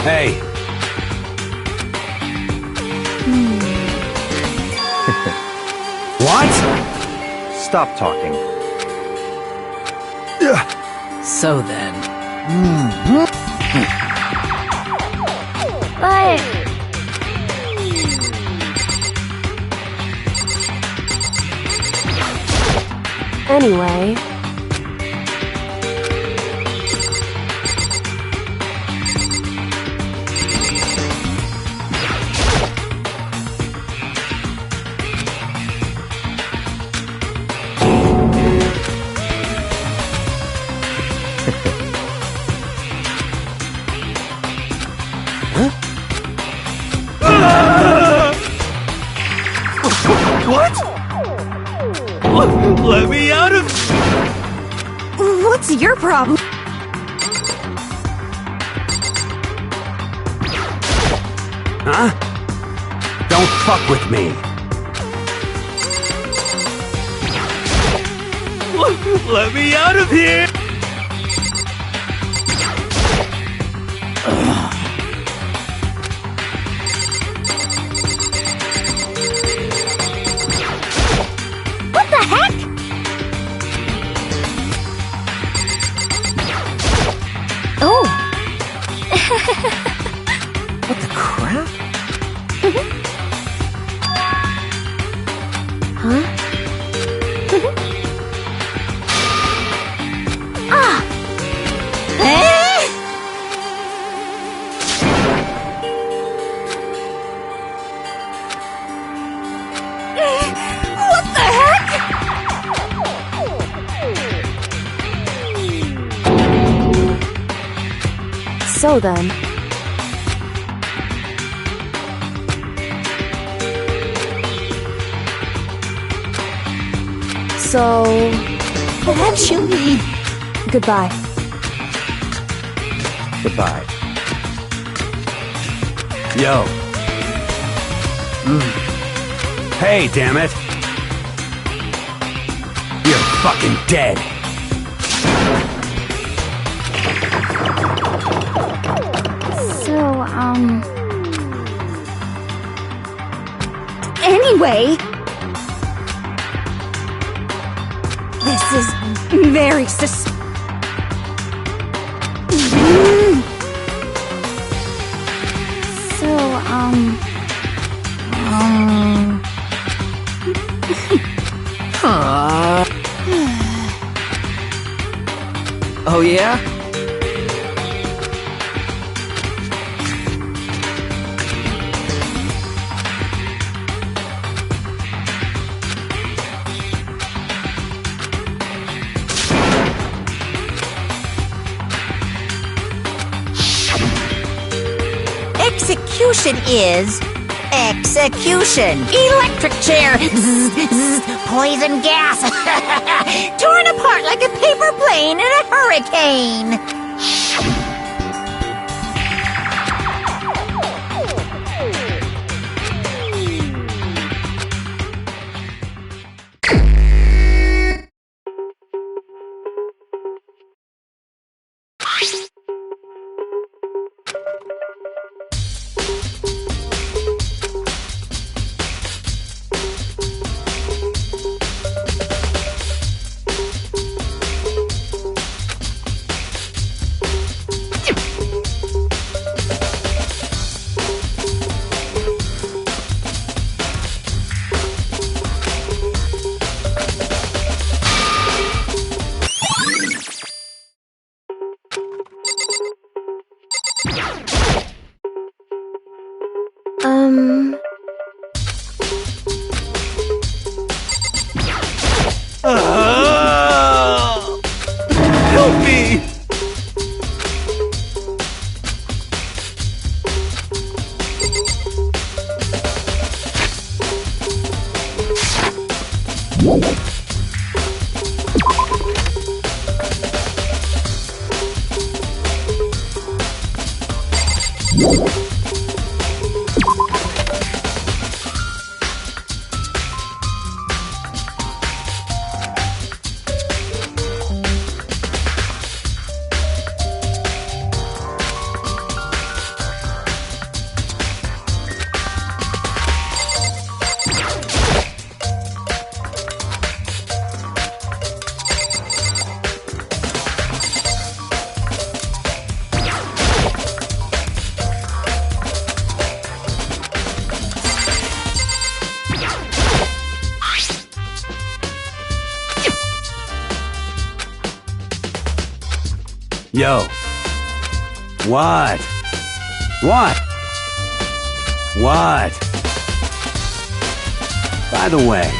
Hey. What? Stop talking. So then. But... Anyway... What? Let me out of... What's your problem? Huh? Don't fuck with me. Let me out of here! What the heck? Oh. What the crap? Huh? Ah! What the heck? So then... So... Actually... Goodbye. Goodbye. Yo. Hey, damn it. You're fucking dead. So, Anyway... This is very So, Oh yeah? Execution is execution. Electric chair. Zzz, zzz, poison gas. Torn apart like a paper plane in a hurricane. Help me! Yo. What? What? What? By the way.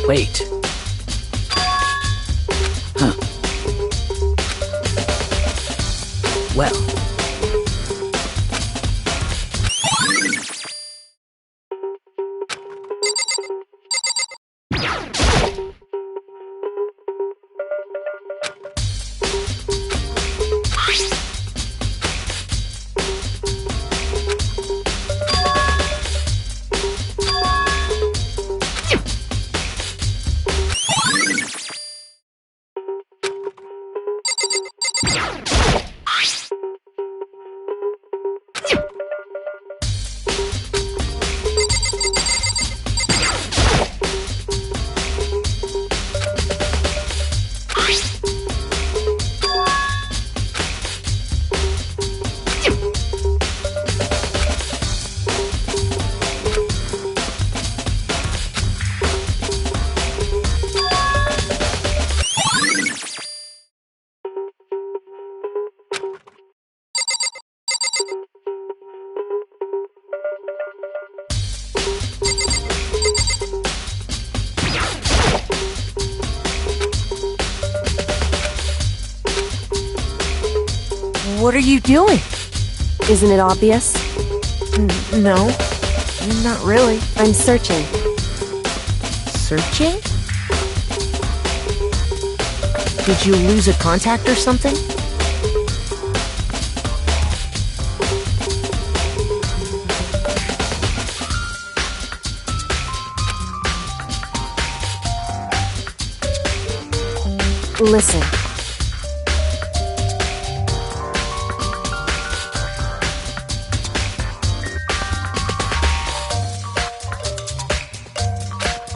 Wait. Huh. Well. What are you doing? Isn't it obvious? No, not really. I'm searching. Searching? Did you lose a contact or something? Listen.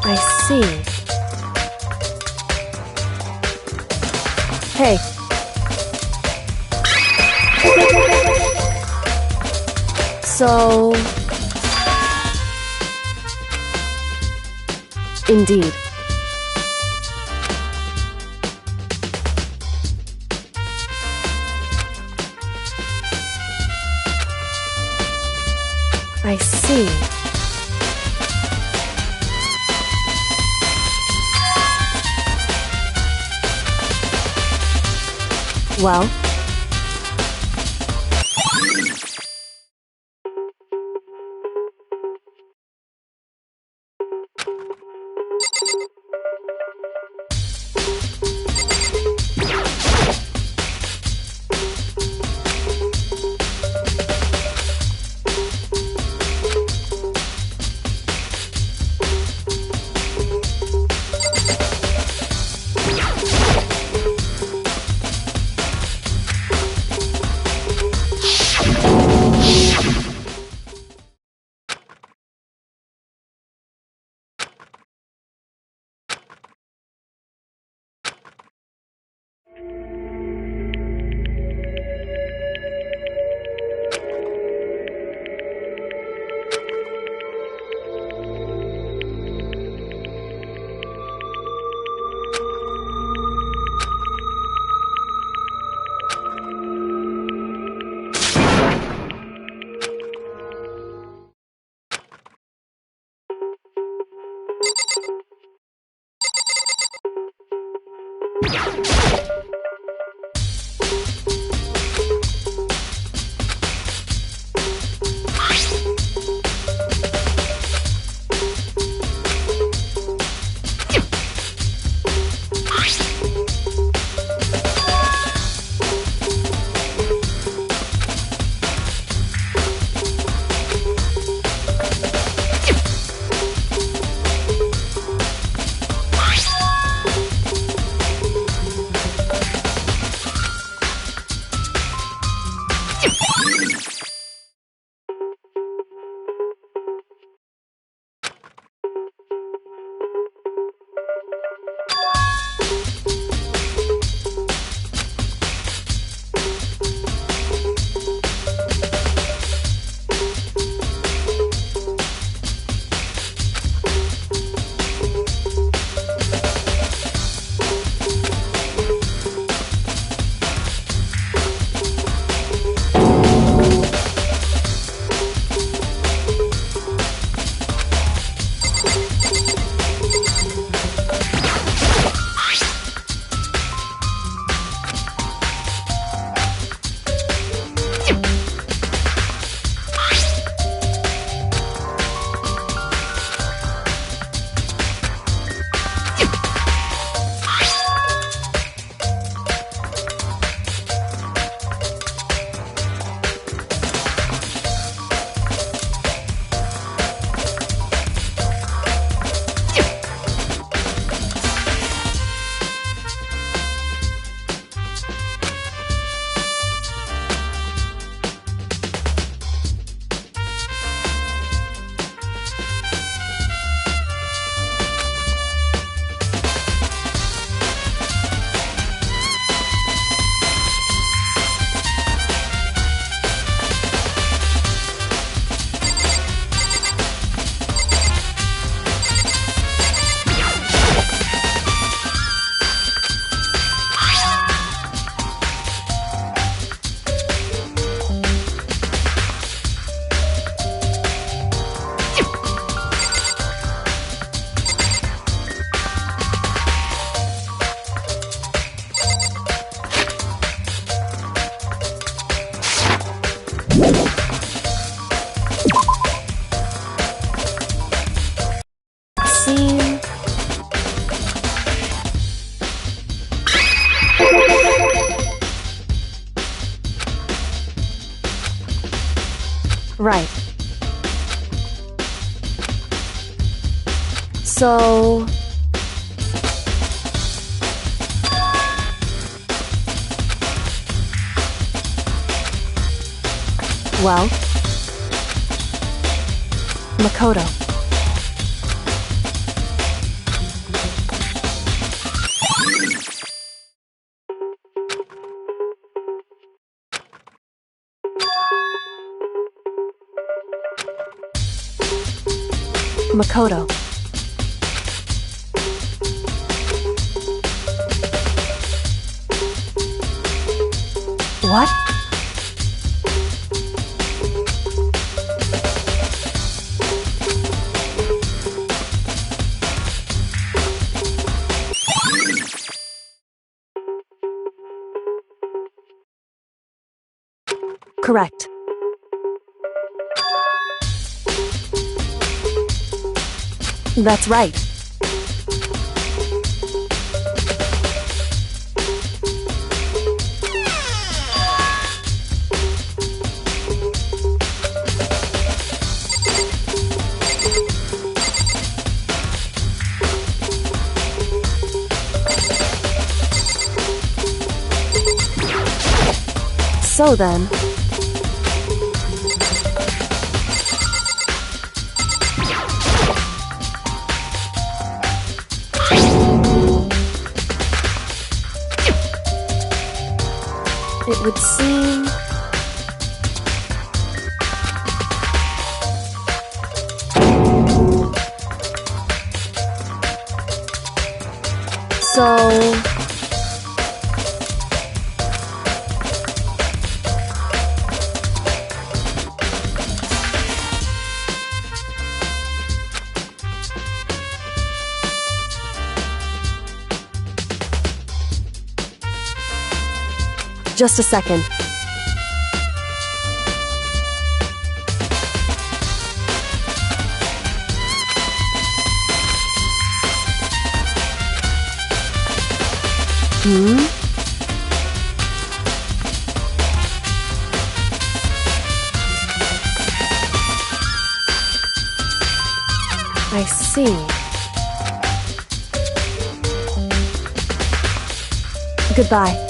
I see. Hey. So... Indeed. I see. Well? Right. So... Well... Makoto. Makoto. What? Correct. That's right. So then... It would seem... So... Just a second. I see. Goodbye.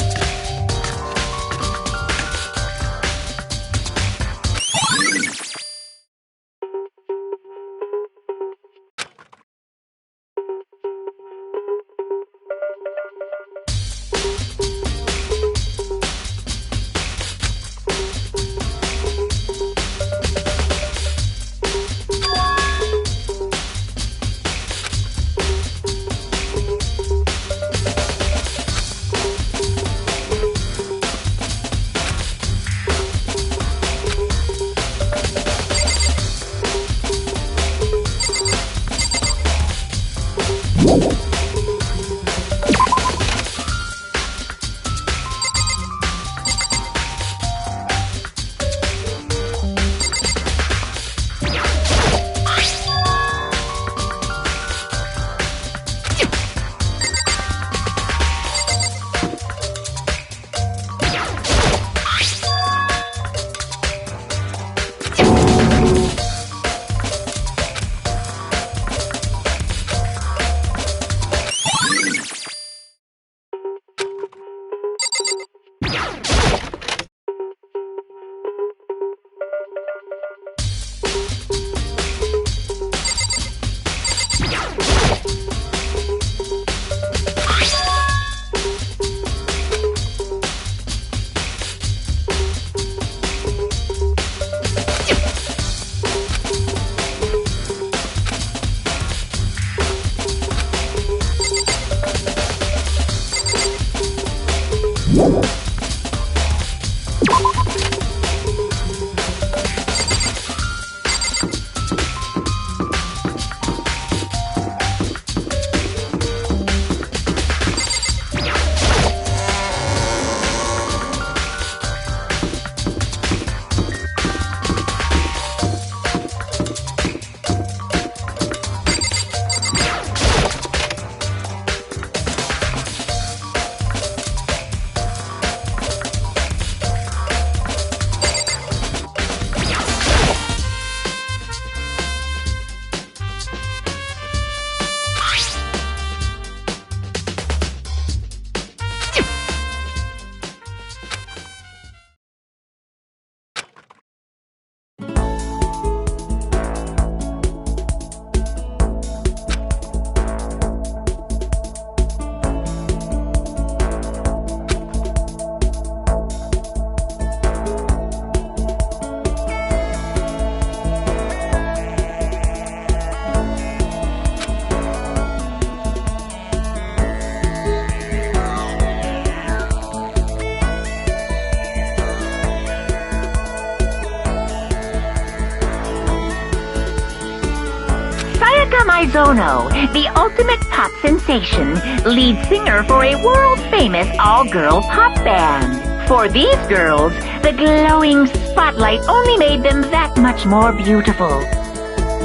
Mizono, the ultimate pop sensation, lead singer for a world-famous all-girl pop band. For these girls, the glowing spotlight only made them that much more beautiful.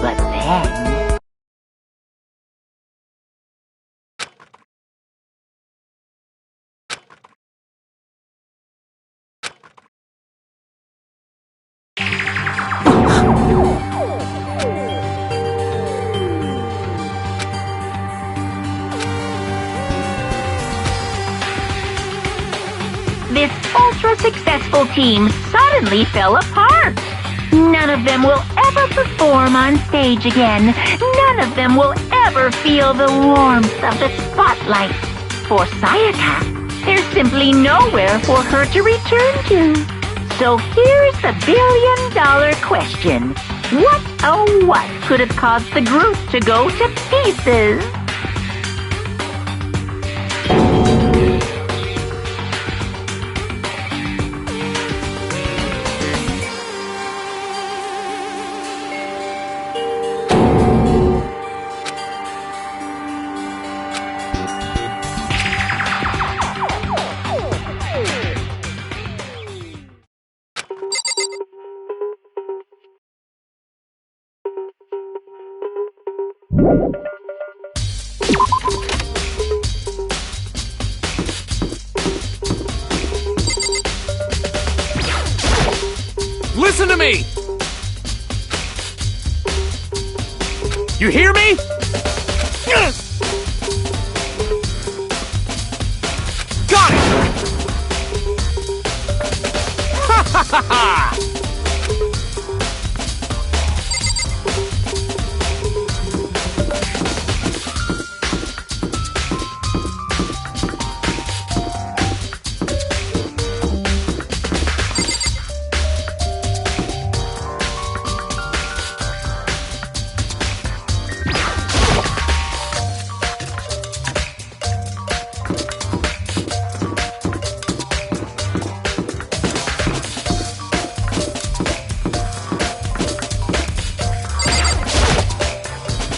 But then... This ultra-successful team suddenly fell apart. None of them will ever perform on stage again. None of them will ever feel the warmth of the spotlight. For Sayaka, there's simply nowhere for her to return to. So here's the billion-dollar question. What, oh what, could have caused the group to go to pieces? Listen to me! You hear me? Got it! Ha ha ha ha!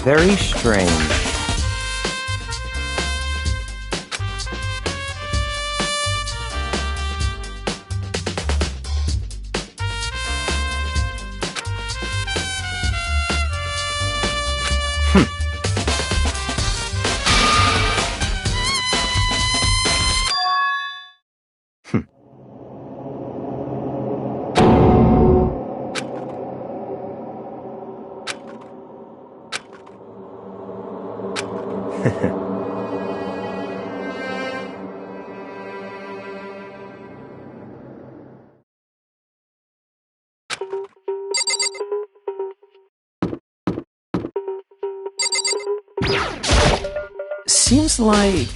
Very strange. Seems like...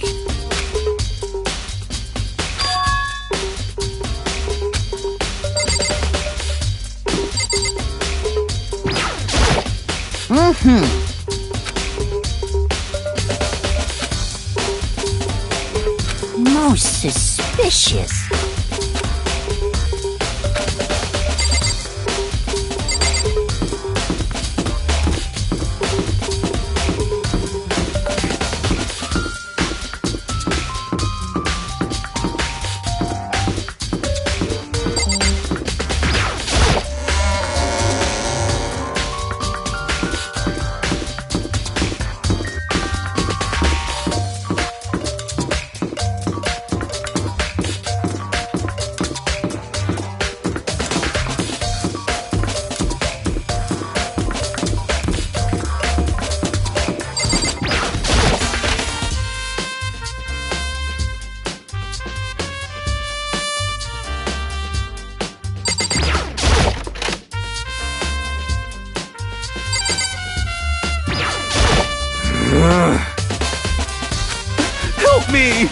Most suspicious. Help me!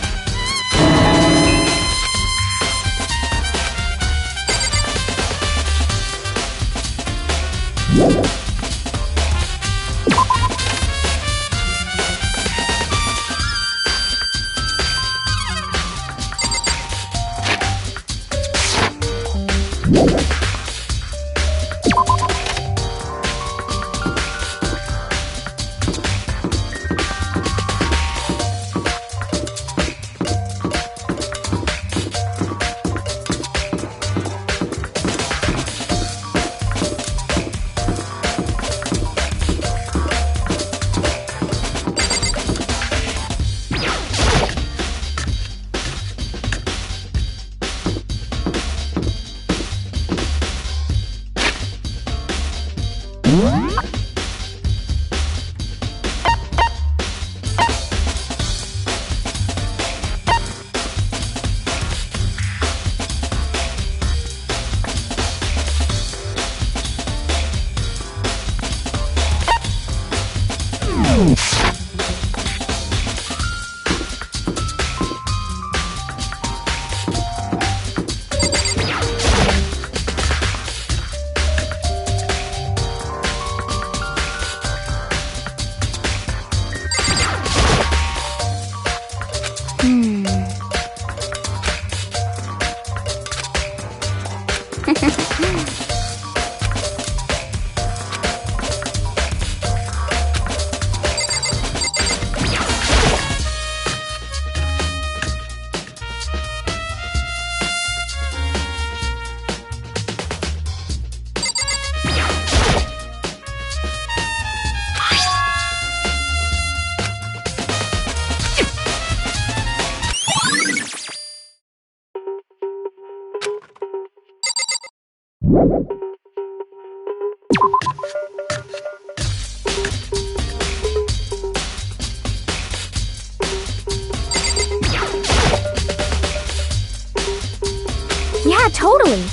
Yeah, totally.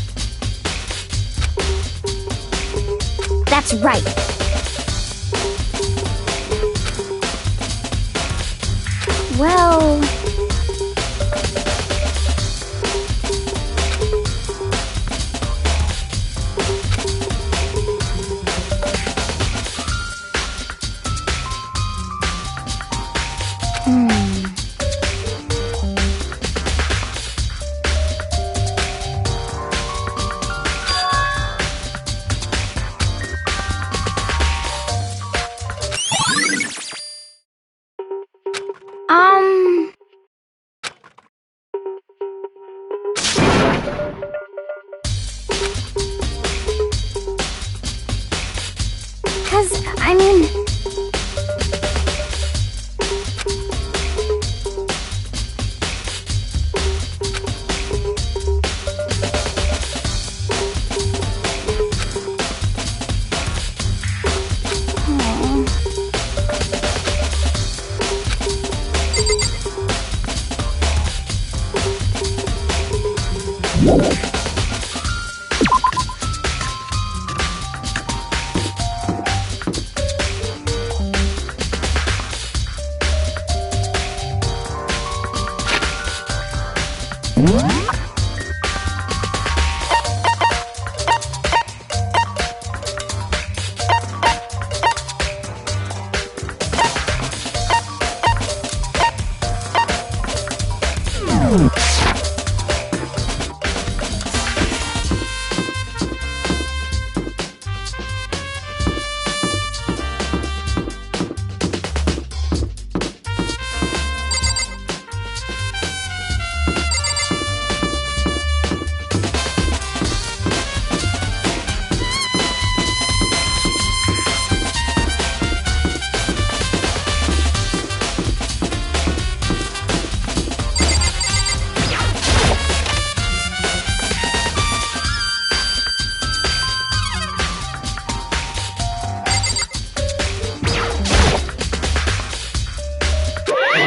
That's right. Well... I mean...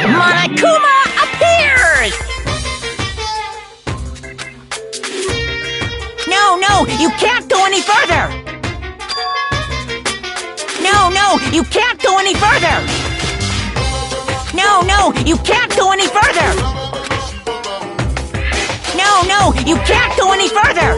Monokuma appears! No, you can't go any further! No, you can't go any further! No, you can't go any further! No, you can't go any further!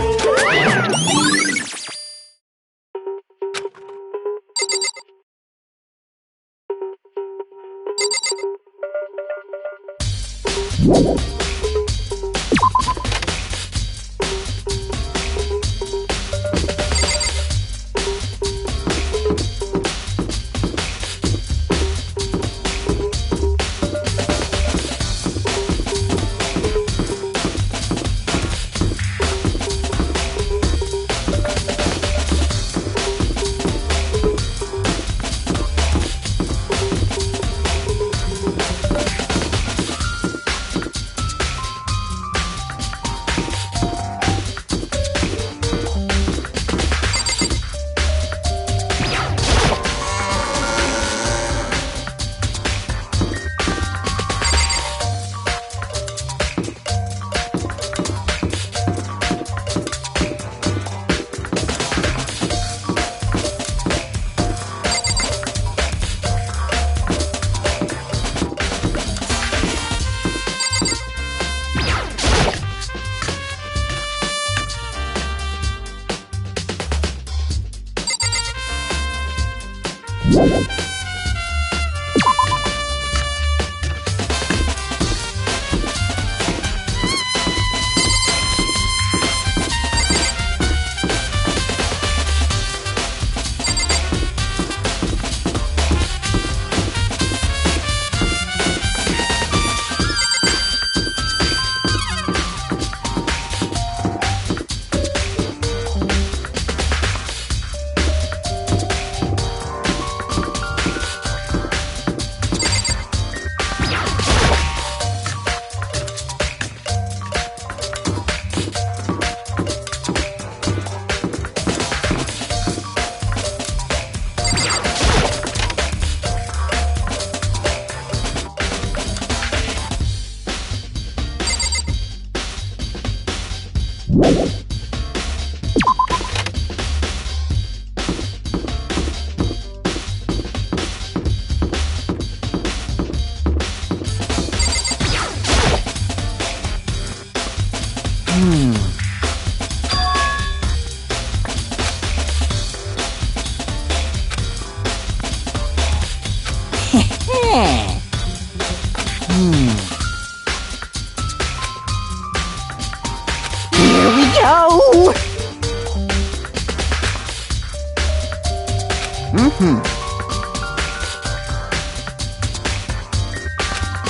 Here we go!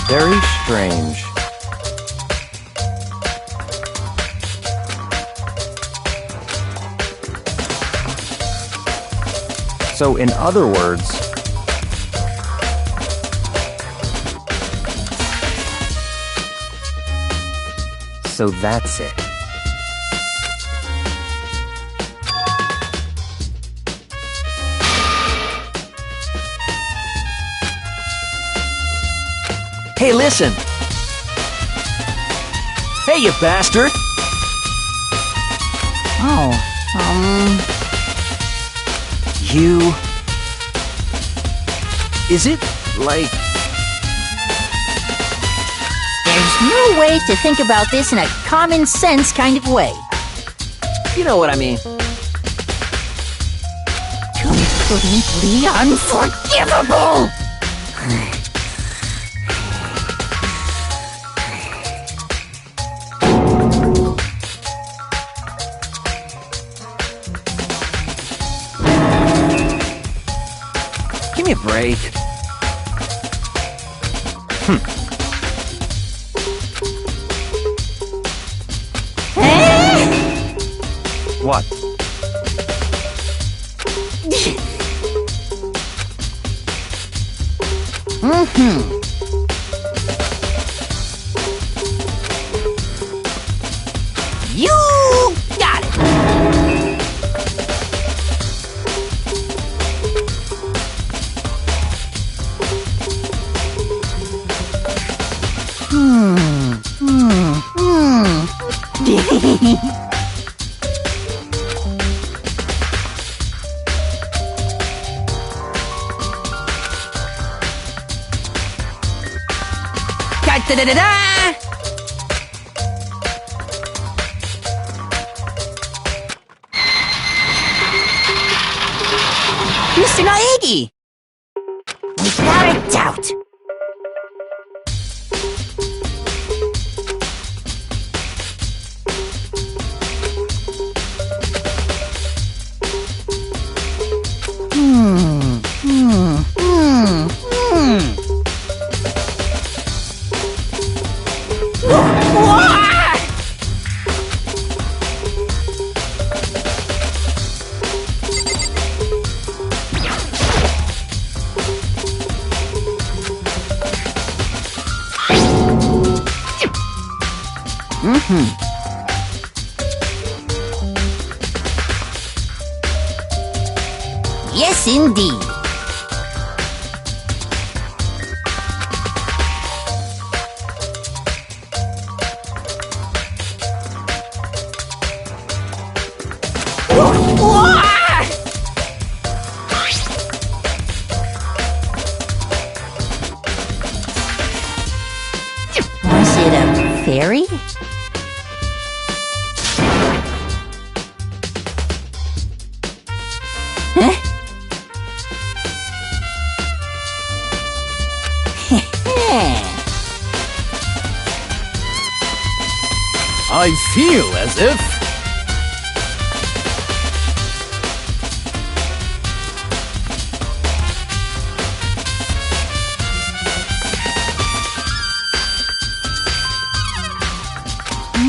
Very strange. So, in other words, so that's it. Hey, listen! Hey, you bastard! Oh, You... Is it, like... there's no way to think about this in a common sense kind of way. You know what I mean. Completely unforgivable! Give me a break. What? You got it! Da-da-da-da! Mr. Naegi! Without a doubt! Yes, indeed. Was it a fairy? Huh? I feel as if...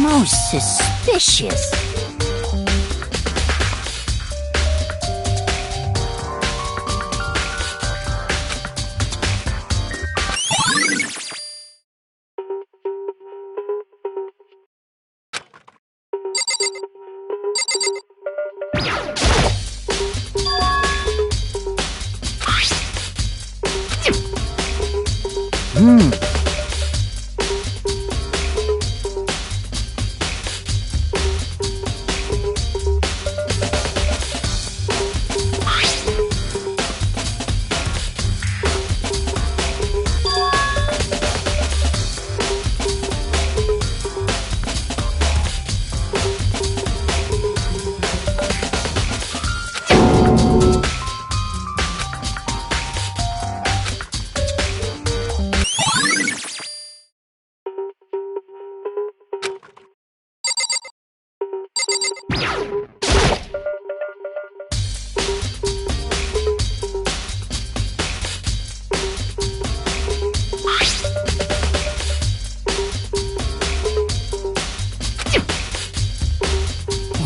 Most suspicious.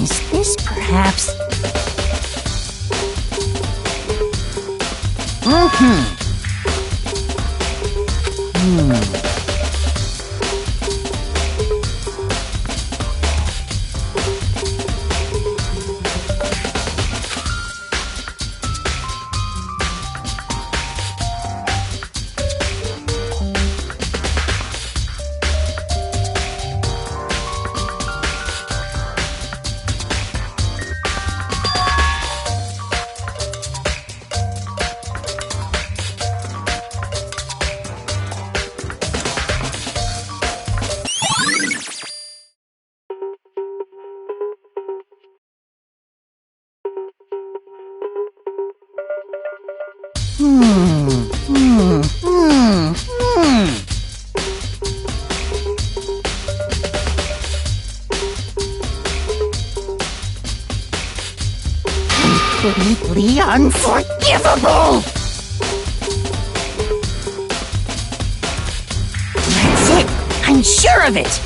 Is this perhaps... completely unforgivable! That's it! I'm sure of it!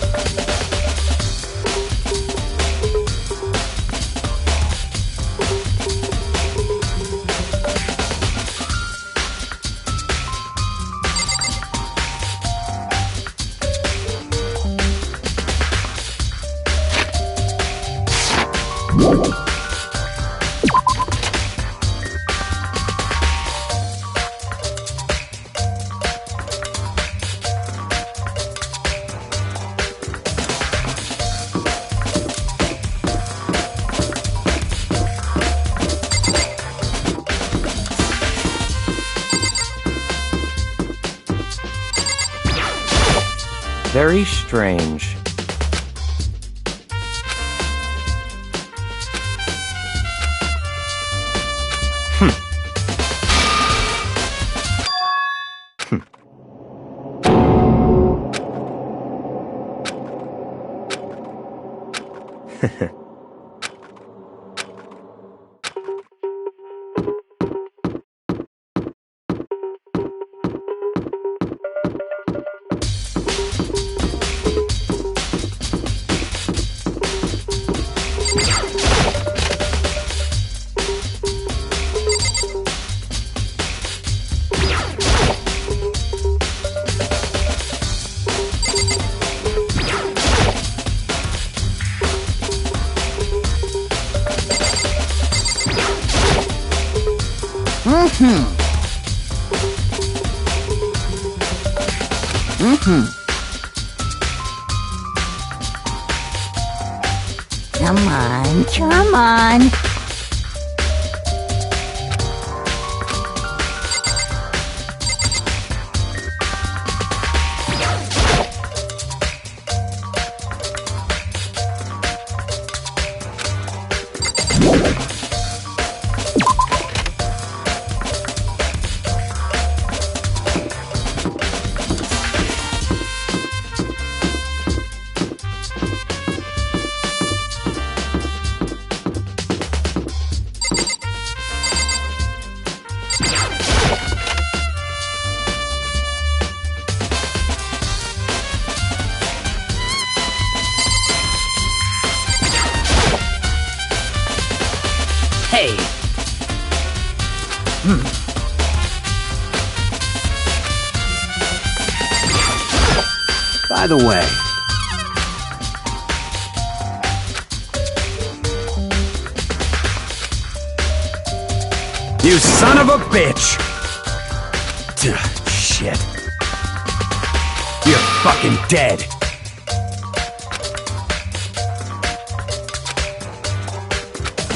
Very strange. Come on, come on. By the way, you son of a bitch! Shit. You're fucking dead.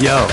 Yo.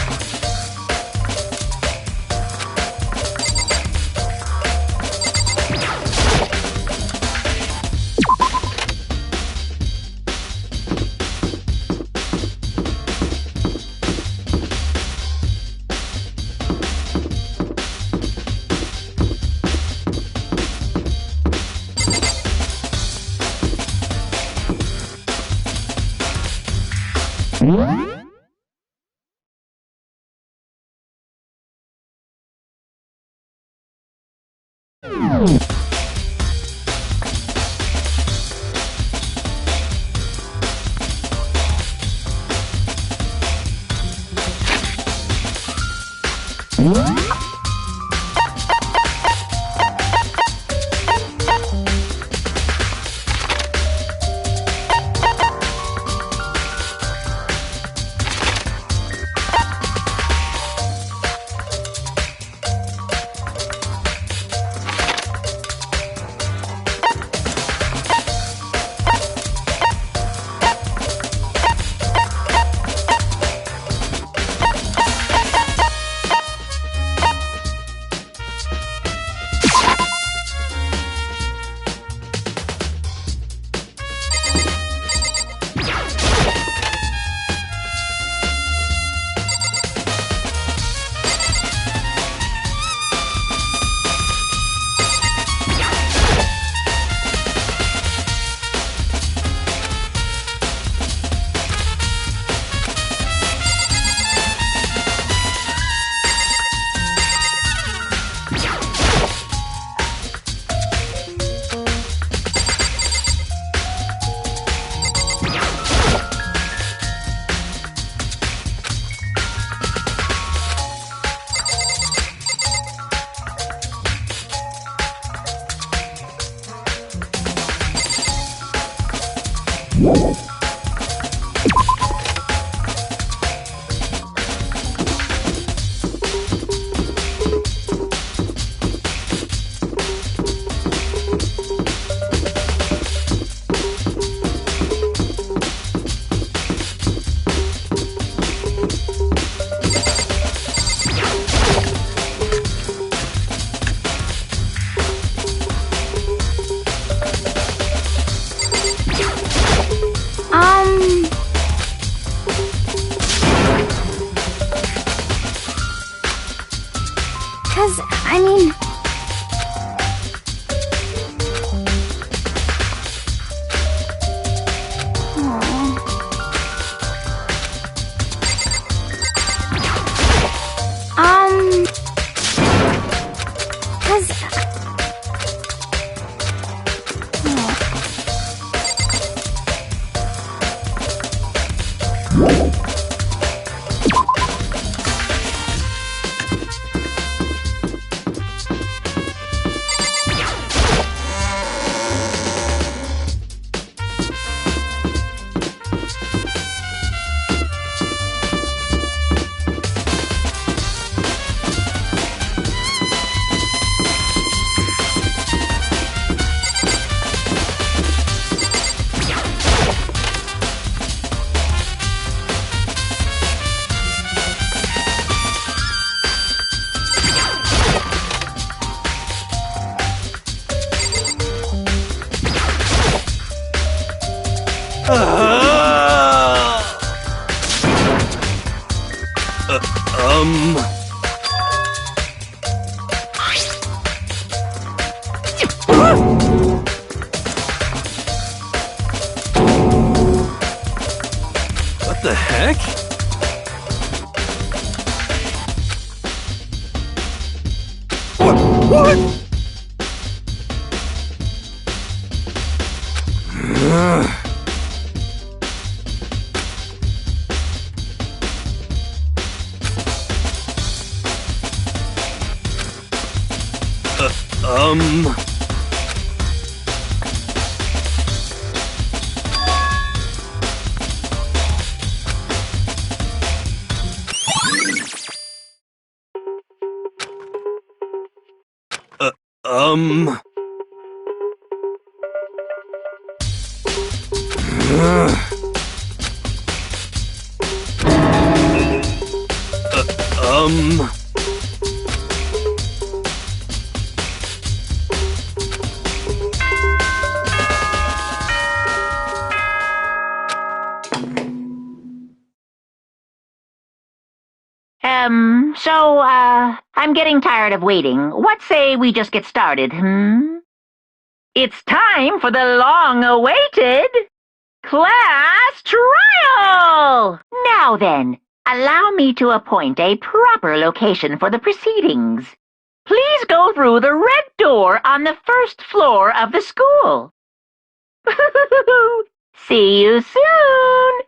I mean... What the heck? What? Um... Um... Um... I'm getting tired of waiting. What say we just get started, It's time for the long-awaited class trial! Now then, allow me to appoint a proper location for the proceedings. Please go through the red door on the first floor of the school. See you soon!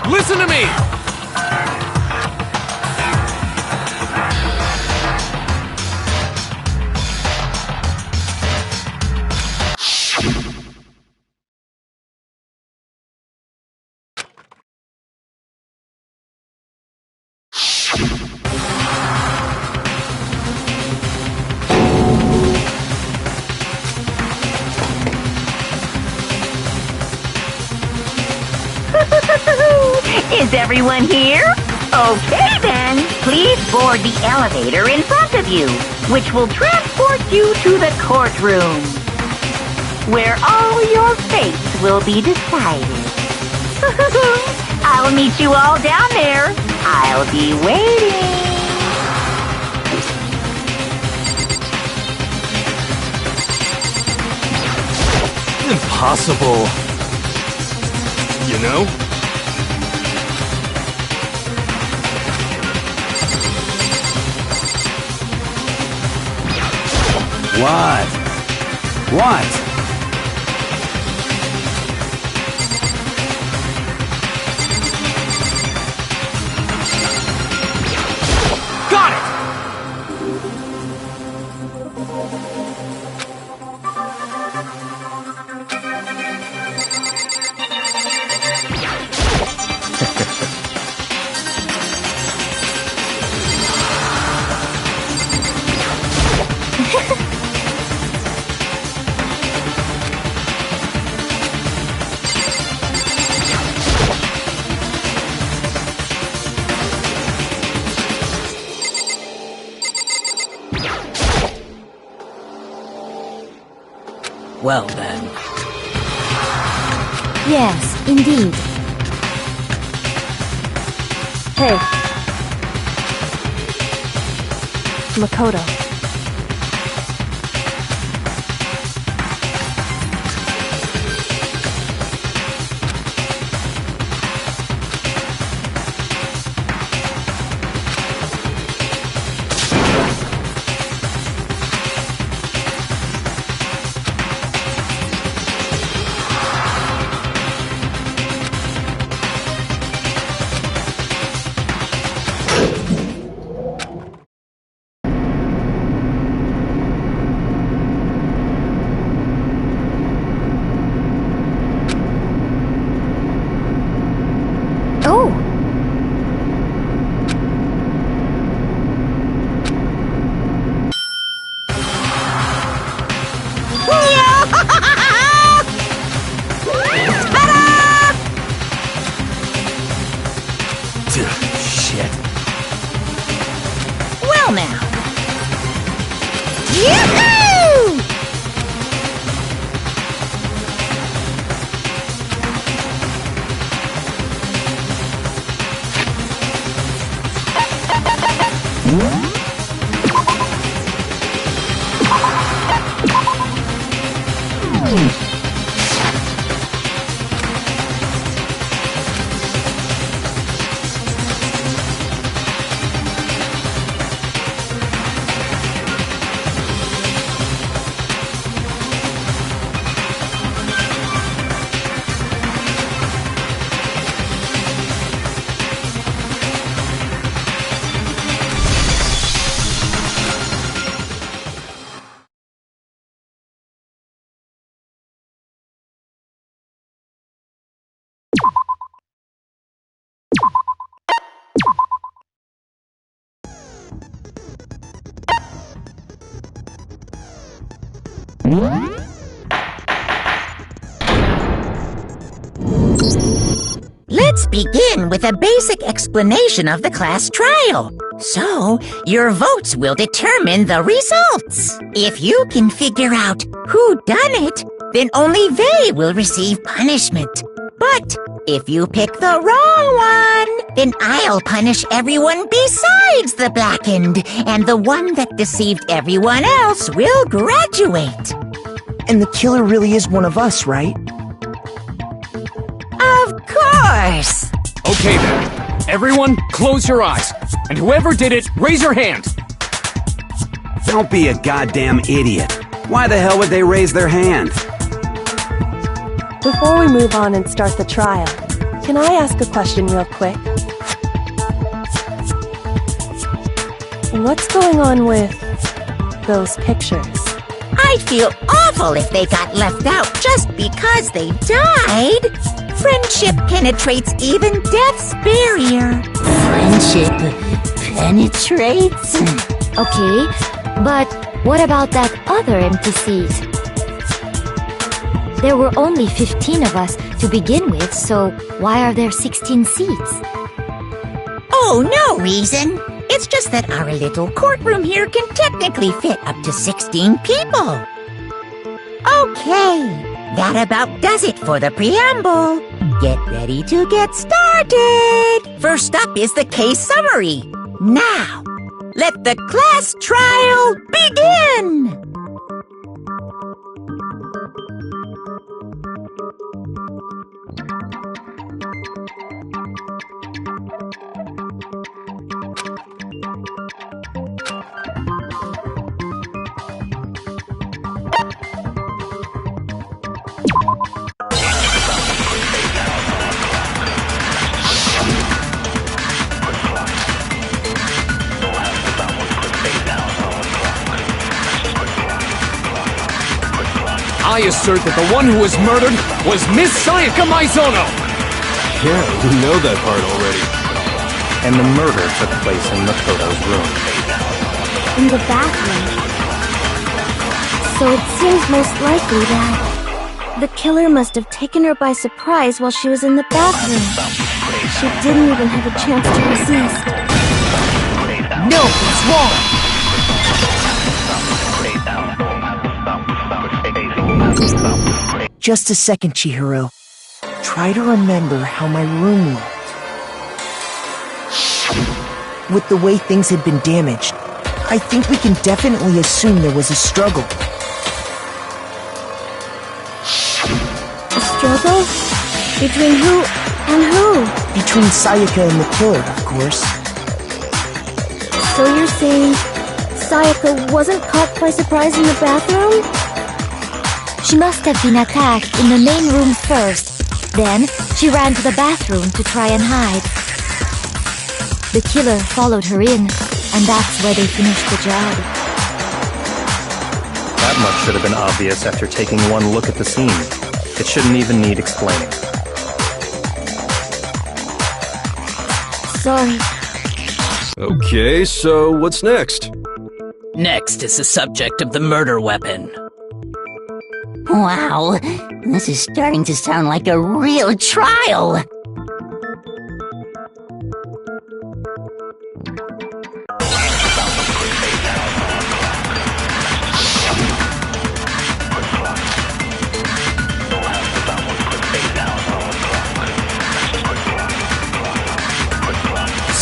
Listen to me! Is everyone here? Okay then, please board the elevator in front of you, which will transport you to the courtroom, where all your fates will be decided. I'll meet you all down there. I'll be waiting. Impossible. You know? What? What? Got it! Well then. Yes, indeed. Hey. Makoto. Oh! Shit. Well now, Yoo-hoo! Let's begin with a basic explanation of the class trial. So, your votes will determine the results. If you can figure out who done it, then only they will receive punishment. But if you pick the wrong one, then I'll punish everyone besides the blackened, and the one that deceived everyone else will graduate. And the killer really is one of us, right? Of course! Okay then. Everyone, close your eyes. And whoever did it, raise your hand. Don't be a goddamn idiot. Why the hell would they raise their hand? Before we move on and start the trial, can I ask a question real quick? What's going on with those pictures? I'd feel awful if they got left out just because they died. Friendship penetrates even death's barrier. Friendship penetrates? Okay, but what about that other empty seat? There were only 15 of us to begin with, so why are there 16 seats? Oh, no reason. It's just that our little courtroom here can technically fit up to 16 people. Okay, that about does it for the preamble. Get ready to get started. First up is the case summary. Now, let the class trial begin. I assert that the one who was murdered was Miss Sayaka Maizono! Yeah, we know that part already. And the murder took place in Makoto's room. In the bathroom. So it seems most likely that the killer must have taken her by surprise while she was in the bathroom. She didn't even have a chance to resist. No, it's wrong. Just a second, Chihiro. Try to remember how my room looked. With the way things had been damaged, I think we can definitely assume there was a struggle. A struggle? Between who and who? Between Sayaka and the killer, of course. So you're saying Sayaka wasn't caught by surprise in the bathroom? She must have been attacked in the main room first. Then, she ran to the bathroom to try and hide. The killer followed her in, and that's where they finished the job. That much should have been obvious after taking one look at the scene. It shouldn't even need explaining. Sorry. Okay, so what's next? Next is the subject of the murder weapon. Wow, this is starting to sound like a real trial.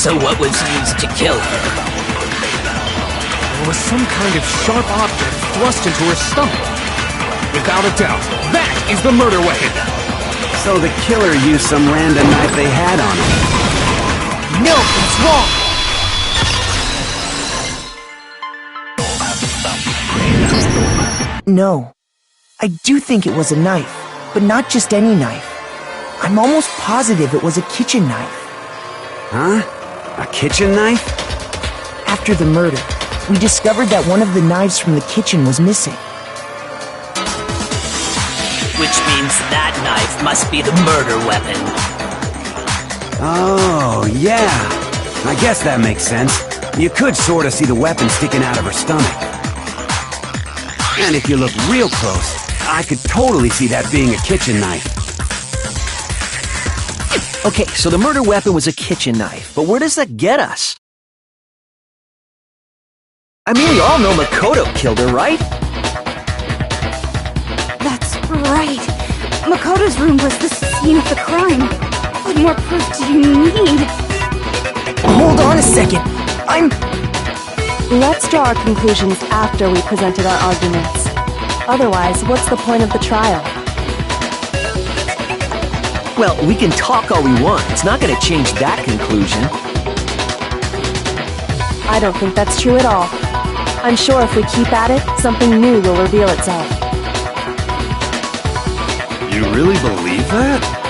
So what was used to kill her? There was some kind of sharp object thrust into her stomach. Without a doubt, that is the murder weapon. So the killer used some random knife they had on him. No, it's wrong! No. I do think it was a knife, but not just any knife. I'm almost positive it was a kitchen knife. Huh? A kitchen knife? After the murder, we discovered that one of the knives from the kitchen was missing. Which means that knife must be the murder weapon. Oh, yeah. I guess that makes sense. You could sort of see the weapon sticking out of her stomach. And if you look real close, I could totally see that being a kitchen knife. Okay, so the murder weapon was a kitchen knife, but where does that get us? I mean, we all know Makoto killed her, right? That's right. Makoto's room was the scene of the crime. What more proof do you need? Hold on a second. Let's draw our conclusions after we presented our arguments. Otherwise, what's the point of the trial? Well, we can talk all we want. It's not going to change that conclusion. I don't think that's true at all. I'm sure if we keep at it, something new will reveal itself. You really believe that?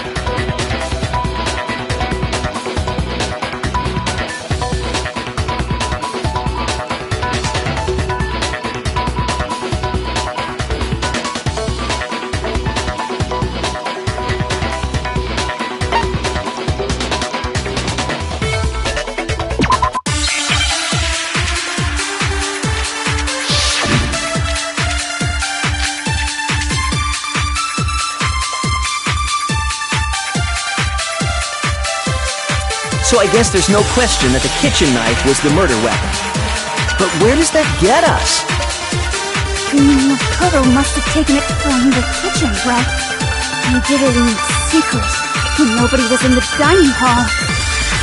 So I guess there's no question that the kitchen knife was the murder weapon. But where does that get us? Makoto must have taken it from the kitchen, right? He did it in secret, when nobody was in the dining hall.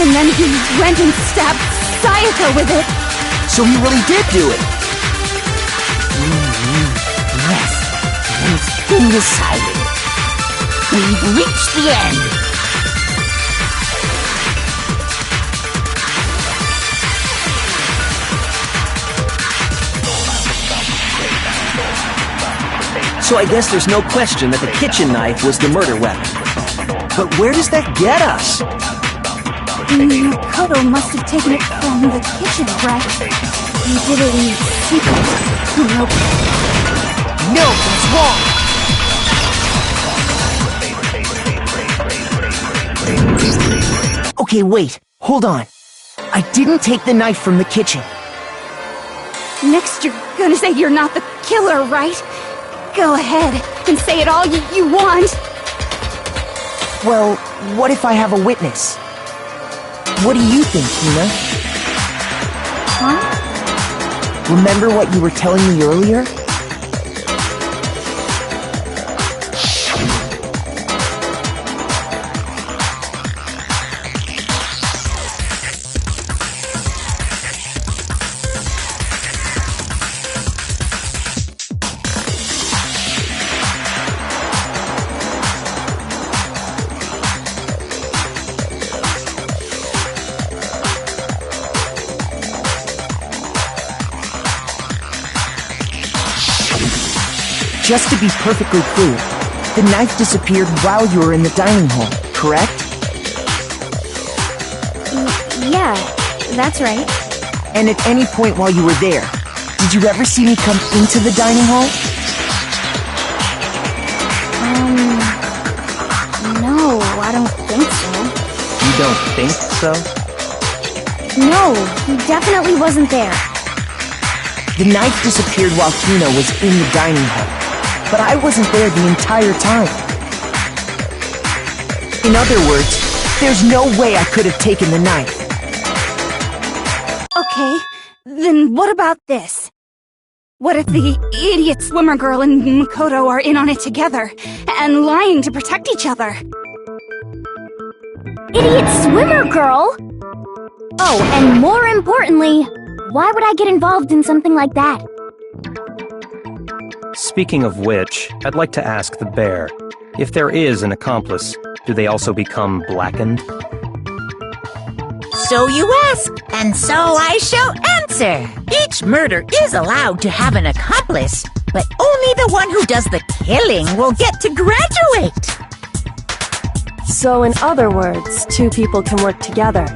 And then he went and stabbed Sayaka with it. So he really did do it. Yes, it's been decided. We've reached the end. So I guess there's no question that the kitchen knife was the murder weapon. But where does that get us? Makoto must have taken it from the kitchen, right? He did it in secret. No, that's wrong! Okay, wait. Hold on. I didn't take the knife from the kitchen. Next, you're gonna say you're not the killer, right? Go ahead and say it all you want. Well, what if I have a witness? What do you think, Tina? Huh? Remember what you were telling me earlier? Just to be perfectly clear, the knife disappeared while you were in the dining hall, correct? Yeah, that's right. And at any point while you were there, did you ever see me come into the dining hall? No, I don't think so. You don't think so? No, he definitely wasn't there. The knife disappeared while Kino was in the dining hall, but I wasn't there the entire time. In other words, there's no way I could have taken the knife. Okay, then what about this? What if the idiot swimmer girl and Makoto are in on it together, and lying to protect each other? Idiot swimmer girl? Oh, and more importantly, why would I get involved in something like that? Speaking of which, I'd like to ask the bear, if there is an accomplice, do they also become blackened? So you ask, and so I shall answer. Each murder is allowed to have an accomplice, but only the one who does the killing will get to graduate. So in other words, two people can work together,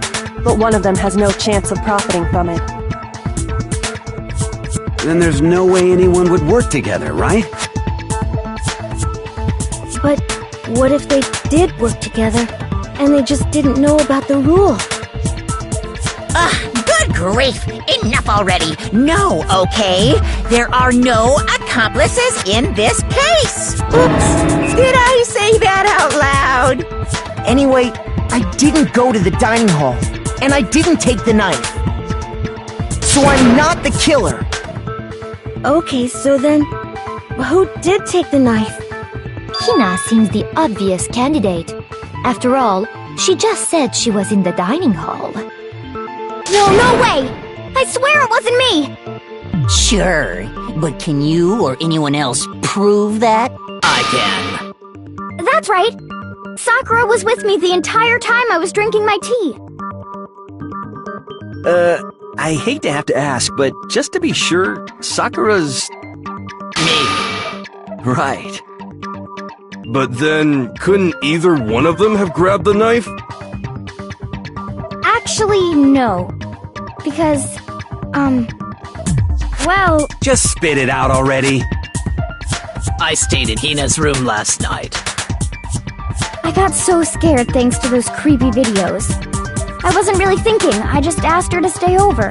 but one of them has no chance of profiting from it. Then there's no way anyone would work together, right? But what if they did work together, and they just didn't know about the rule? Good grief! Enough already! No, okay? There are no accomplices in this case! Oops! Did I say that out loud? Anyway, I didn't go to the dining hall, and I didn't take the knife. So I'm not the killer. Okay, so then, who did take the knife? Hina seems the obvious candidate. After all, she just said she was in the dining hall. No way! I swear it wasn't me! Sure, but can you or anyone else prove that? I can. That's right! Sakura was with me the entire time I was drinking my tea. I hate to have to ask, but just to be sure, Sakura's... Me. Right. But then, couldn't either one of them have grabbed the knife? Actually, no. Because, well... Just spit it out already. I stayed in Hina's room last night. I got so scared thanks to those creepy videos. I wasn't really thinking, I just asked her to stay over.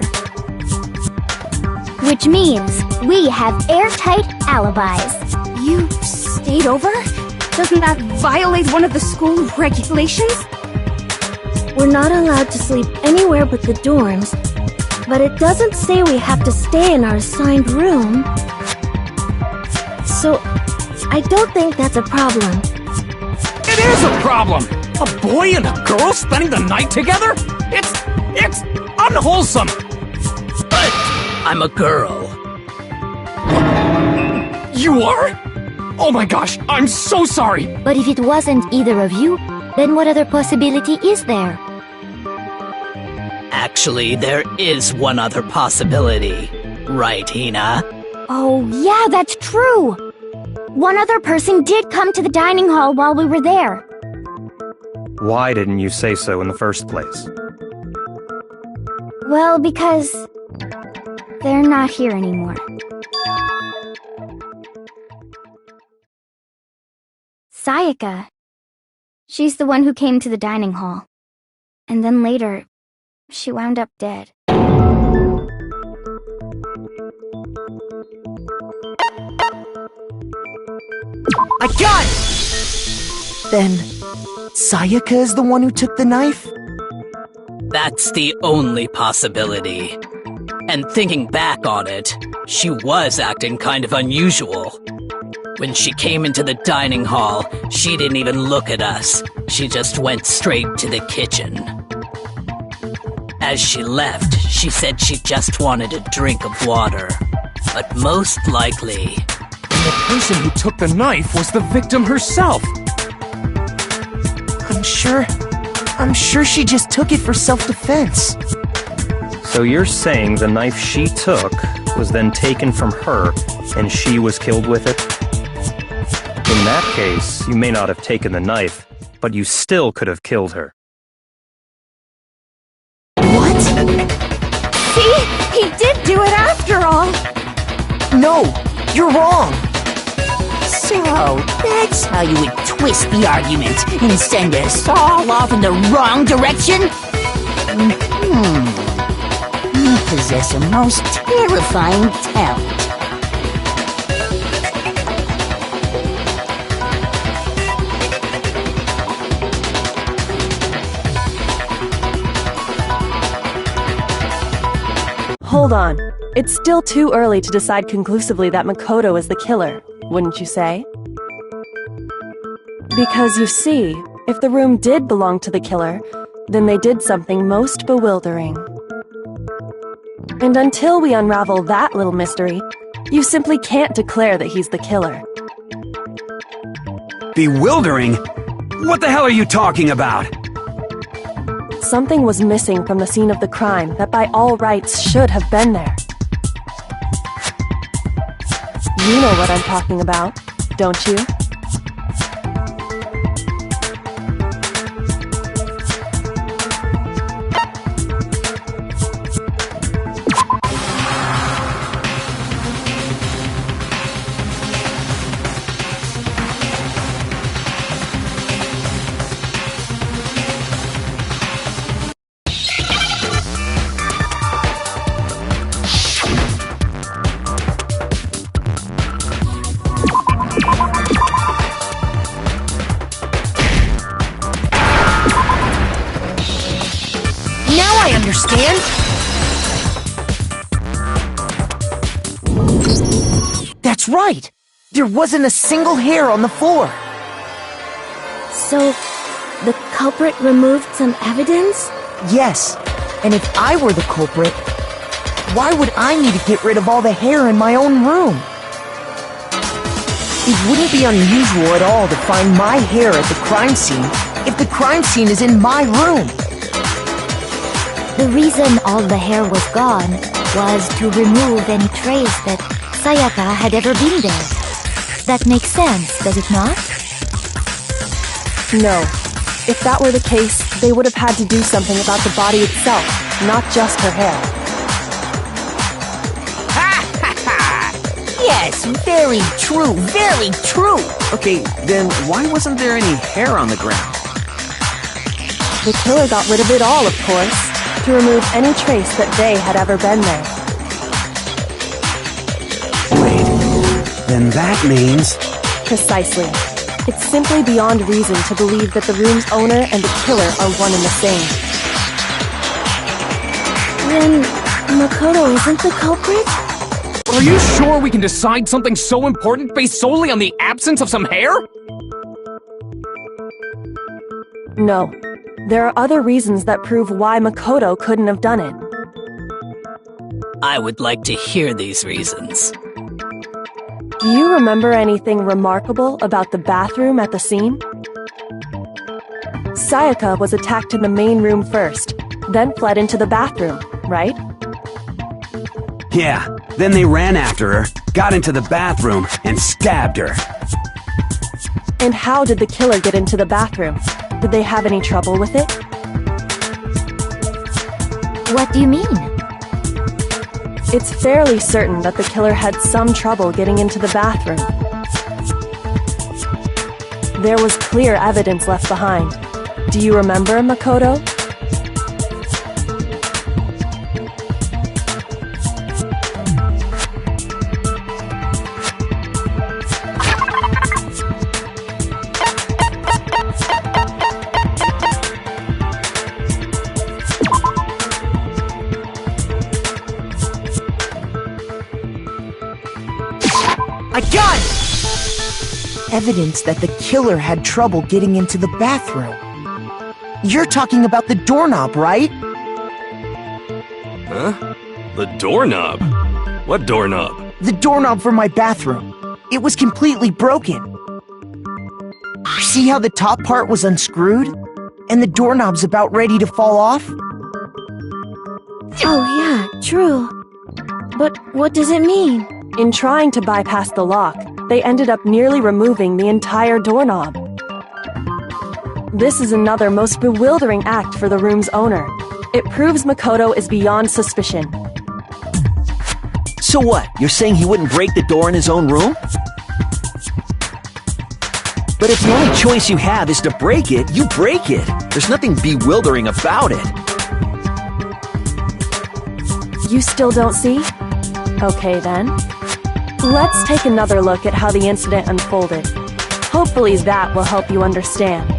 Which means we have airtight alibis. You stayed over? Doesn't that violate one of the school regulations? We're not allowed to sleep anywhere but the dorms, but it doesn't say we have to stay in our assigned room. So, I don't think that's a problem. It is a problem! A boy and a girl spending the night together? It's unwholesome! But I'm a girl. You are? Oh my gosh, I'm so sorry! But if it wasn't either of you, then what other possibility is there? Actually, there is one other possibility. Right, Hina? Oh, yeah, that's true! One other person did come to the dining hall while we were there. Why didn't you say so in the first place? Well, because... they're not here anymore. Sayaka. She's the one who came to the dining hall. And then later, she wound up dead. I got it! Then, Sayaka is the one who took the knife? That's the only possibility. And thinking back on it, she was acting kind of unusual. When she came into the dining hall, she didn't even look at us. She just went straight to the kitchen. As she left, she said she just wanted a drink of water. But most likely... the person who took the knife was the victim herself! I'm sure she just took it for self-defense. So you're saying the knife she took was then taken from her, and she was killed with it? In that case, you may not have taken the knife, but you still could have killed her. What? See? He did do it after all! No, you're wrong! So, that's how you would twist the argument and send us all off in the wrong direction? You possess a most terrifying talent. Hold on. It's still too early to decide conclusively that Makoto is the killer, wouldn't you say? Because you see, if the room did belong to the killer, then they did something most bewildering. And until we unravel that little mystery, you simply can't declare that he's the killer. Bewildering? What the hell are you talking about? Something was missing from the scene of the crime that by all rights should have been there. You know what I'm talking about, don't you? I understand. That's right. There wasn't a single hair on the floor. So, the culprit removed some evidence? Yes. And if I were the culprit, why would I need to get rid of all the hair in my own room? It wouldn't be unusual at all to find my hair at the crime scene if the crime scene is in my room. The reason all the hair was gone was to remove any trace that Sayaka had ever been there. That makes sense, does it not? No. If that were the case, they would have had to do something about the body itself, not just her hair. Yes, very true, very true. Okay, then why wasn't there any hair on the ground? The killer got rid of it all, of course, to remove any trace that they had ever been there. Wait, then that means... Precisely. It's simply beyond reason to believe that the room's owner and the killer are one and the same. Then, Makoto isn't the culprit? Are you sure we can decide something so important based solely on the absence of some hair? No. There are other reasons that prove why Makoto couldn't have done it. I would like to hear these reasons. Do you remember anything remarkable about the bathroom at the scene? Sayaka was attacked in the main room first, then fled into the bathroom, right? Yeah, then they ran after her, got into the bathroom, and stabbed her. And how did the killer get into the bathroom? Did they have any trouble with it? What do you mean? It's fairly certain that the killer had some trouble getting into the bathroom. There was clear evidence left behind. Do you remember, Makoto? I got it! Evidence that the killer had trouble getting into the bathroom. You're talking about the doorknob, right? Huh? The doorknob? What doorknob? The doorknob for my bathroom. It was completely broken. See how the top part was unscrewed? And the doorknob's about ready to fall off? Oh yeah, true. But what does it mean? In trying to bypass the lock, they ended up nearly removing the entire doorknob. This is another most bewildering act for the room's owner. It proves Makoto is beyond suspicion. So what? You're saying he wouldn't break the door in his own room? But if the only choice you have is to break it, you break it. There's nothing bewildering about it. You still don't see? Okay then. Let's take another look at how the incident unfolded. Hopefully that will help you understand.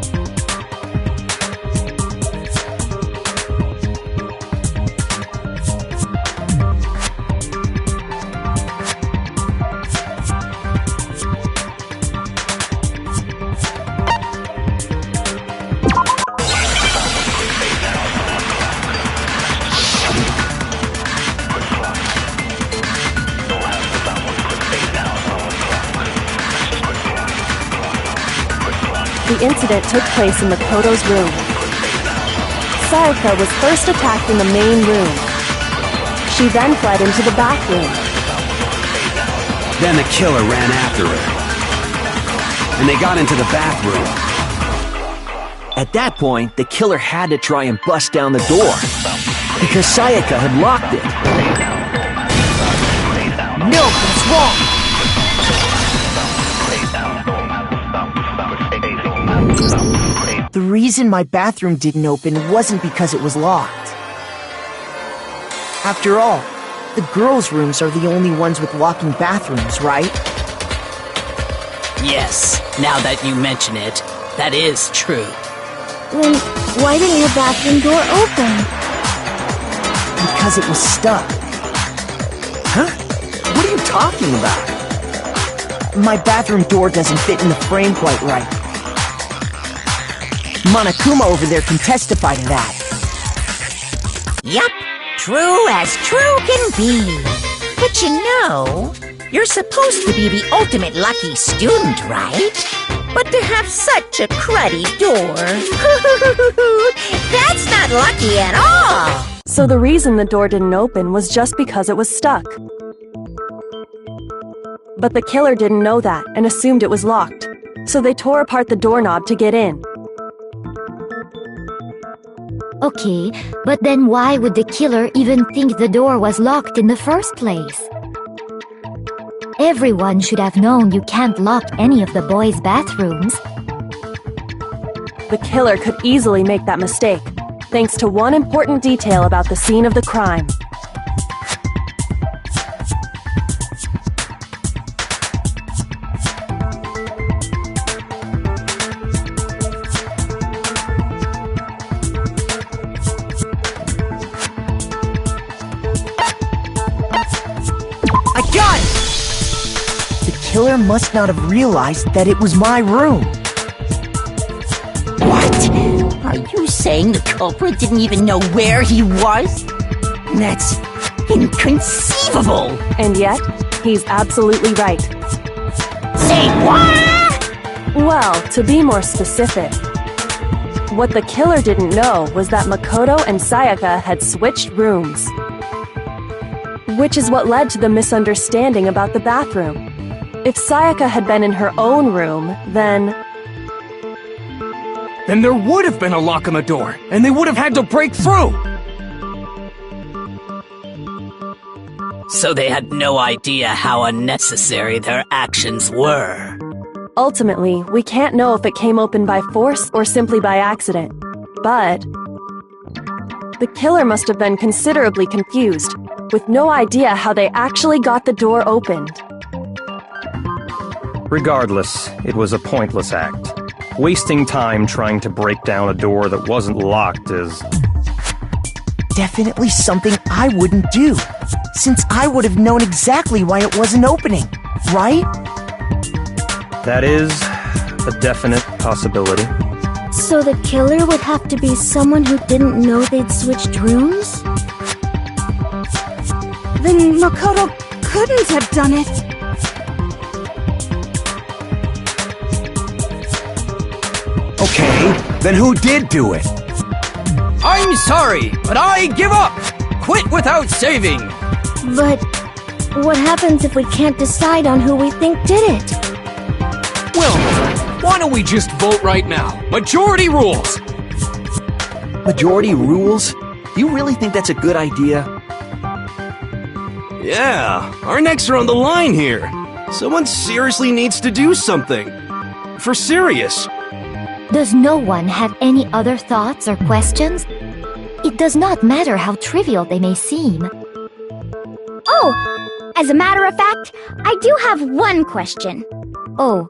The incident took place in Makoto's room. Sayaka was first attacked in the main room. She then fled into the bathroom. Then the killer ran after her. And they got into the bathroom. At that point, the killer had to try and bust down the door, because Sayaka had locked it. No, that's wrong! The reason my bathroom didn't open wasn't because it was locked. After all, the girls' rooms are the only ones with locking bathrooms, right? Yes, now that you mention it, that is true. Then why didn't your bathroom door open? Because it was stuck. Huh? What are you talking about? My bathroom door doesn't fit in the frame quite right. Monokuma over there can testify to that. Yup, true as true can be. But you know, you're supposed to be the ultimate lucky student, right? But to have such a cruddy door, that's not lucky at all! So the reason the door didn't open was just because it was stuck. But the killer didn't know that and assumed it was locked, so they tore apart the doorknob to get in. Okay, but then why would the killer even think the door was locked in the first place? Everyone should have known you can't lock any of the boys' bathrooms. The killer could easily make that mistake, thanks to one important detail about the scene of the crime. I got it! The killer must not have realized that it was my room. What? Are you saying the culprit didn't even know where he was? That's inconceivable! And yet, he's absolutely right. Say what? Well, to be more specific, what the killer didn't know was that Makoto and Sayaka had switched rooms. Which is what led to the misunderstanding about the bathroom. If Sayaka had been in her own room, then there would have been a lock on the door, and they would have had to break through! So they had no idea how unnecessary their actions were. ultimately, we can't know if it came open by force or simply by accident. But the killer must have been considerably confused, with no idea how they actually got the door opened. Regardless, it was a pointless act. Wasting time trying to break down a door that wasn't locked is definitely something I wouldn't do, since I would have known exactly why it wasn't opening, right? That is a definite possibility. So the killer would have to be someone who didn't know they'd switched rooms? Then Makoto couldn't have done it. Okay, then who did do it? I'm sorry, but I give up! Quit without saving! But what happens if we can't decide on who we think did it? Well, why don't we just vote right now? Majority rules! Majority rules? Do you really think that's a good idea? Yeah, our necks are on the line here. Someone seriously needs to do something. For serious. Does no one have any other thoughts or questions? It does not matter how trivial they may seem. Oh, as a matter of fact, I do have one question. Oh,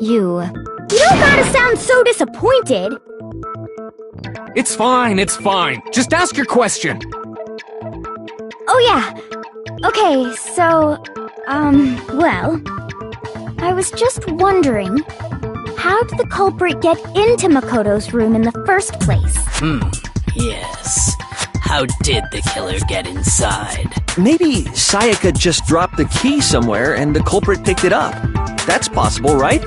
you... You don't gotta sound so disappointed. It's fine, it's fine. Just ask your question. Oh yeah. Okay, so, well, I was just wondering, how did the culprit get into Makoto's room in the first place? Yes. How did the killer get inside? Maybe Sayaka just dropped the key somewhere and the culprit picked it up. That's possible, right?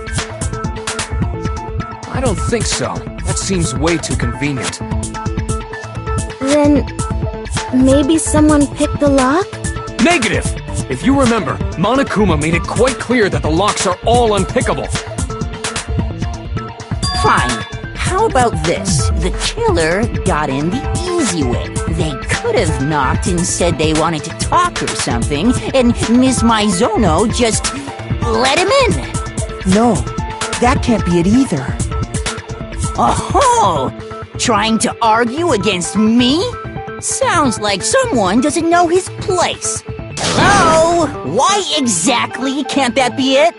I don't think so. That seems way too convenient. Then maybe someone picked the lock? Negative! If you remember, Monokuma made it quite clear that the locks are all unpickable. Fine. How about this? The killer got in the easy way. They could have knocked and said they wanted to talk or something, and Ms. Maizono just let him in. No, that can't be it either. Oh, trying to argue against me? Sounds like someone doesn't know his place. Hello? Why exactly can't that be it?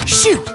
Shoot!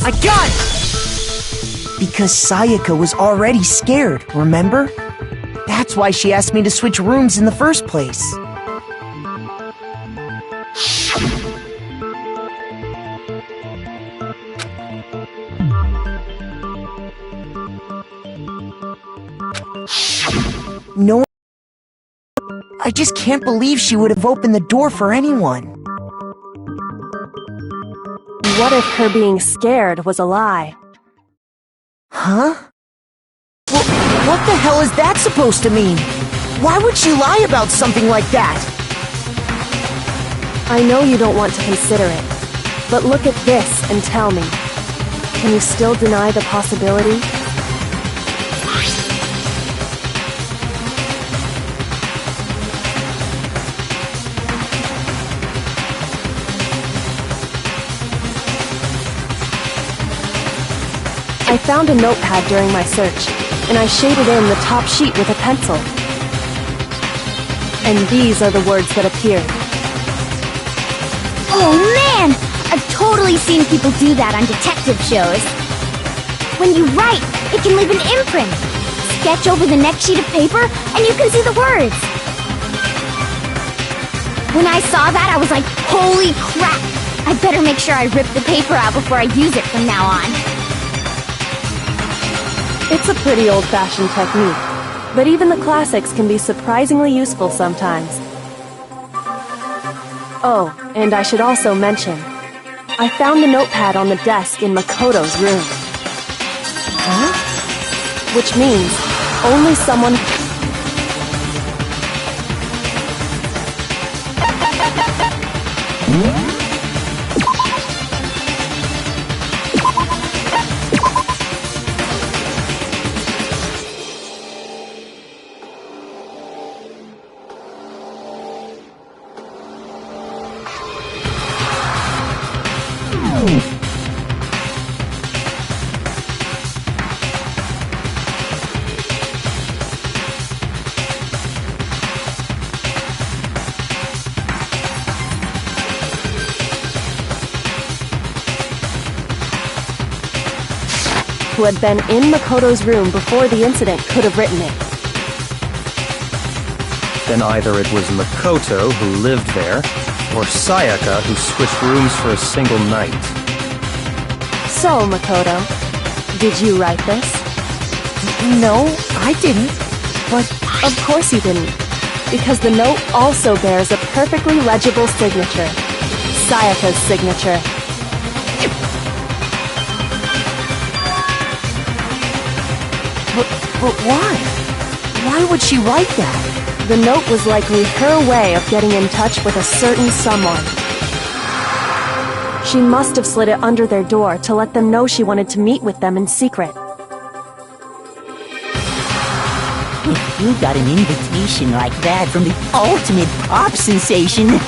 I got it! Because Sayaka was already scared, remember? That's why she asked me to switch rooms in the first place. No, I just can't believe she would have opened the door for anyone. What if her being scared was a lie? Huh? Well, what the hell is that supposed to mean? Why would she lie about something like that? I know you don't want to consider it, but look at this and tell me. Can you still deny the possibility? I found a notepad during my search, and I shaded in the top sheet with a pencil. And these are the words that appeared. Oh man! I've totally seen people do that on detective shows. When you write, it can leave an imprint. Sketch over the next sheet of paper, and you can see the words. When I saw that, I was like, holy crap! I better make sure I rip the paper out before I use it from now on. It's a pretty old-fashioned technique, but even the classics can be surprisingly useful sometimes. Oh, and I should also mention, I found the notepad on the desk in Makoto's room. Huh? Which means only someone... who had been in Makoto's room before the incident could have written it. Then either it was Makoto who lived there, or Sayaka who switched rooms for a single night. So, Makoto, did you write this? No, I didn't. But of course you didn't, because the note also bears a perfectly legible signature. Sayaka's signature. But why? Why would she write that? The note was likely her way of getting in touch with a certain someone. She must have slid it under their door to let them know she wanted to meet with them in secret. If you got an invitation like that from the ultimate pop sensation,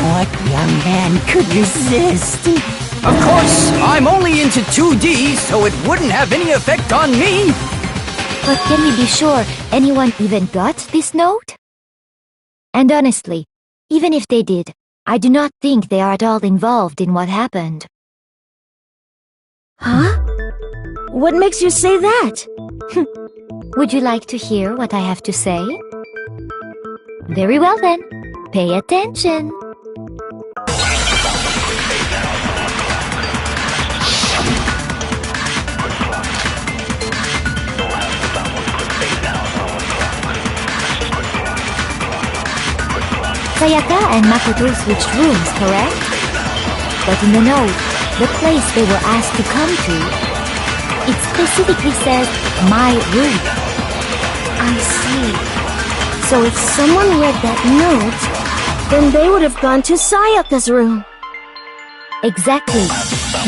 what young man could resist? Of course, I'm only into 2D, so it wouldn't have any effect on me. But can we be sure anyone even got this note? And honestly, even if they did, I do not think they are at all involved in what happened. Huh? What makes you say that? Would you like to hear what I have to say? Very well then, pay attention. Sayaka and Makoto switched rooms, correct? But in the note, the place they were asked to come to, it specifically says, my room. I see. So if someone read that note, then they would have gone to Sayaka's room. Exactly.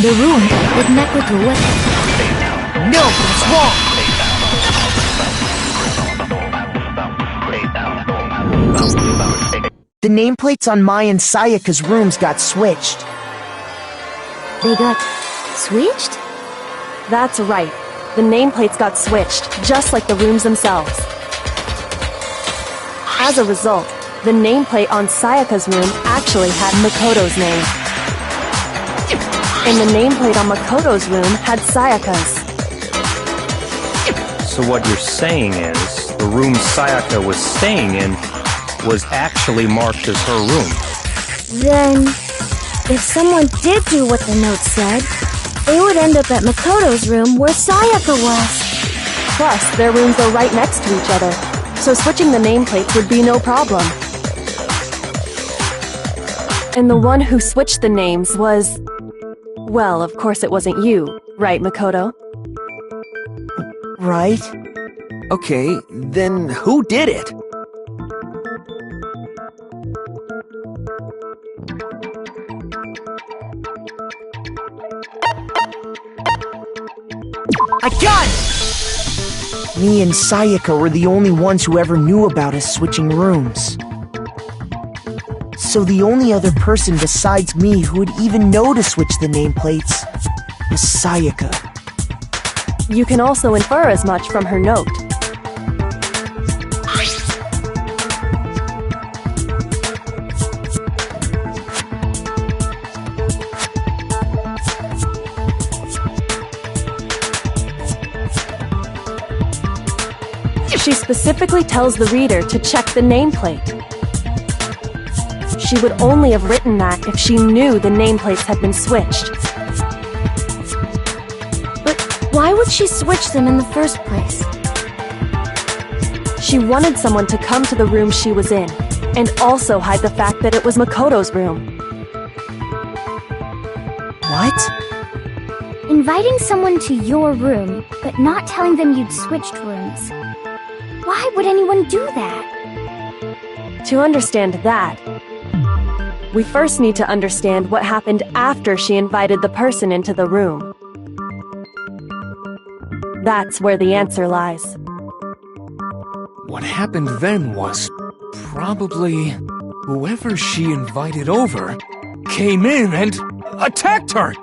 The room that Makoto was... No, that's wrong! The nameplates on Mai and Sayaka's rooms got switched. They got switched? That's right. The nameplates got switched, just like the rooms themselves. As a result, the nameplate on Sayaka's room actually had Makoto's name. And the nameplate on Makoto's room had Sayaka's. So what you're saying is, the room Sayaka was staying in was actually marked as her room. Then, if someone did do what the note said, they would end up at Makoto's room where Sayaka was. Plus, their rooms are right next to each other, so switching the nameplates would be no problem. And the one who switched the names was... Well, of course it wasn't you, right, Makoto? Right? Okay, then who did it? I got it! Me and Sayaka were the only ones who ever knew about us switching rooms. So the only other person besides me who would even know to switch the nameplates was Sayaka. You can also infer as much from her note. She specifically tells the reader to check the nameplate. She would only have written that if she knew the nameplates had been switched. But why would she switch them in the first place? She wanted someone to come to the room she was in, and also hide the fact that it was Makoto's room. What? Inviting someone to your room, but not telling them you'd switched rooms. Why would anyone do that? To understand that, we first need to understand what happened after she invited the person into the room. That's where the answer lies. What happened then was probably whoever she invited over came in and attacked her.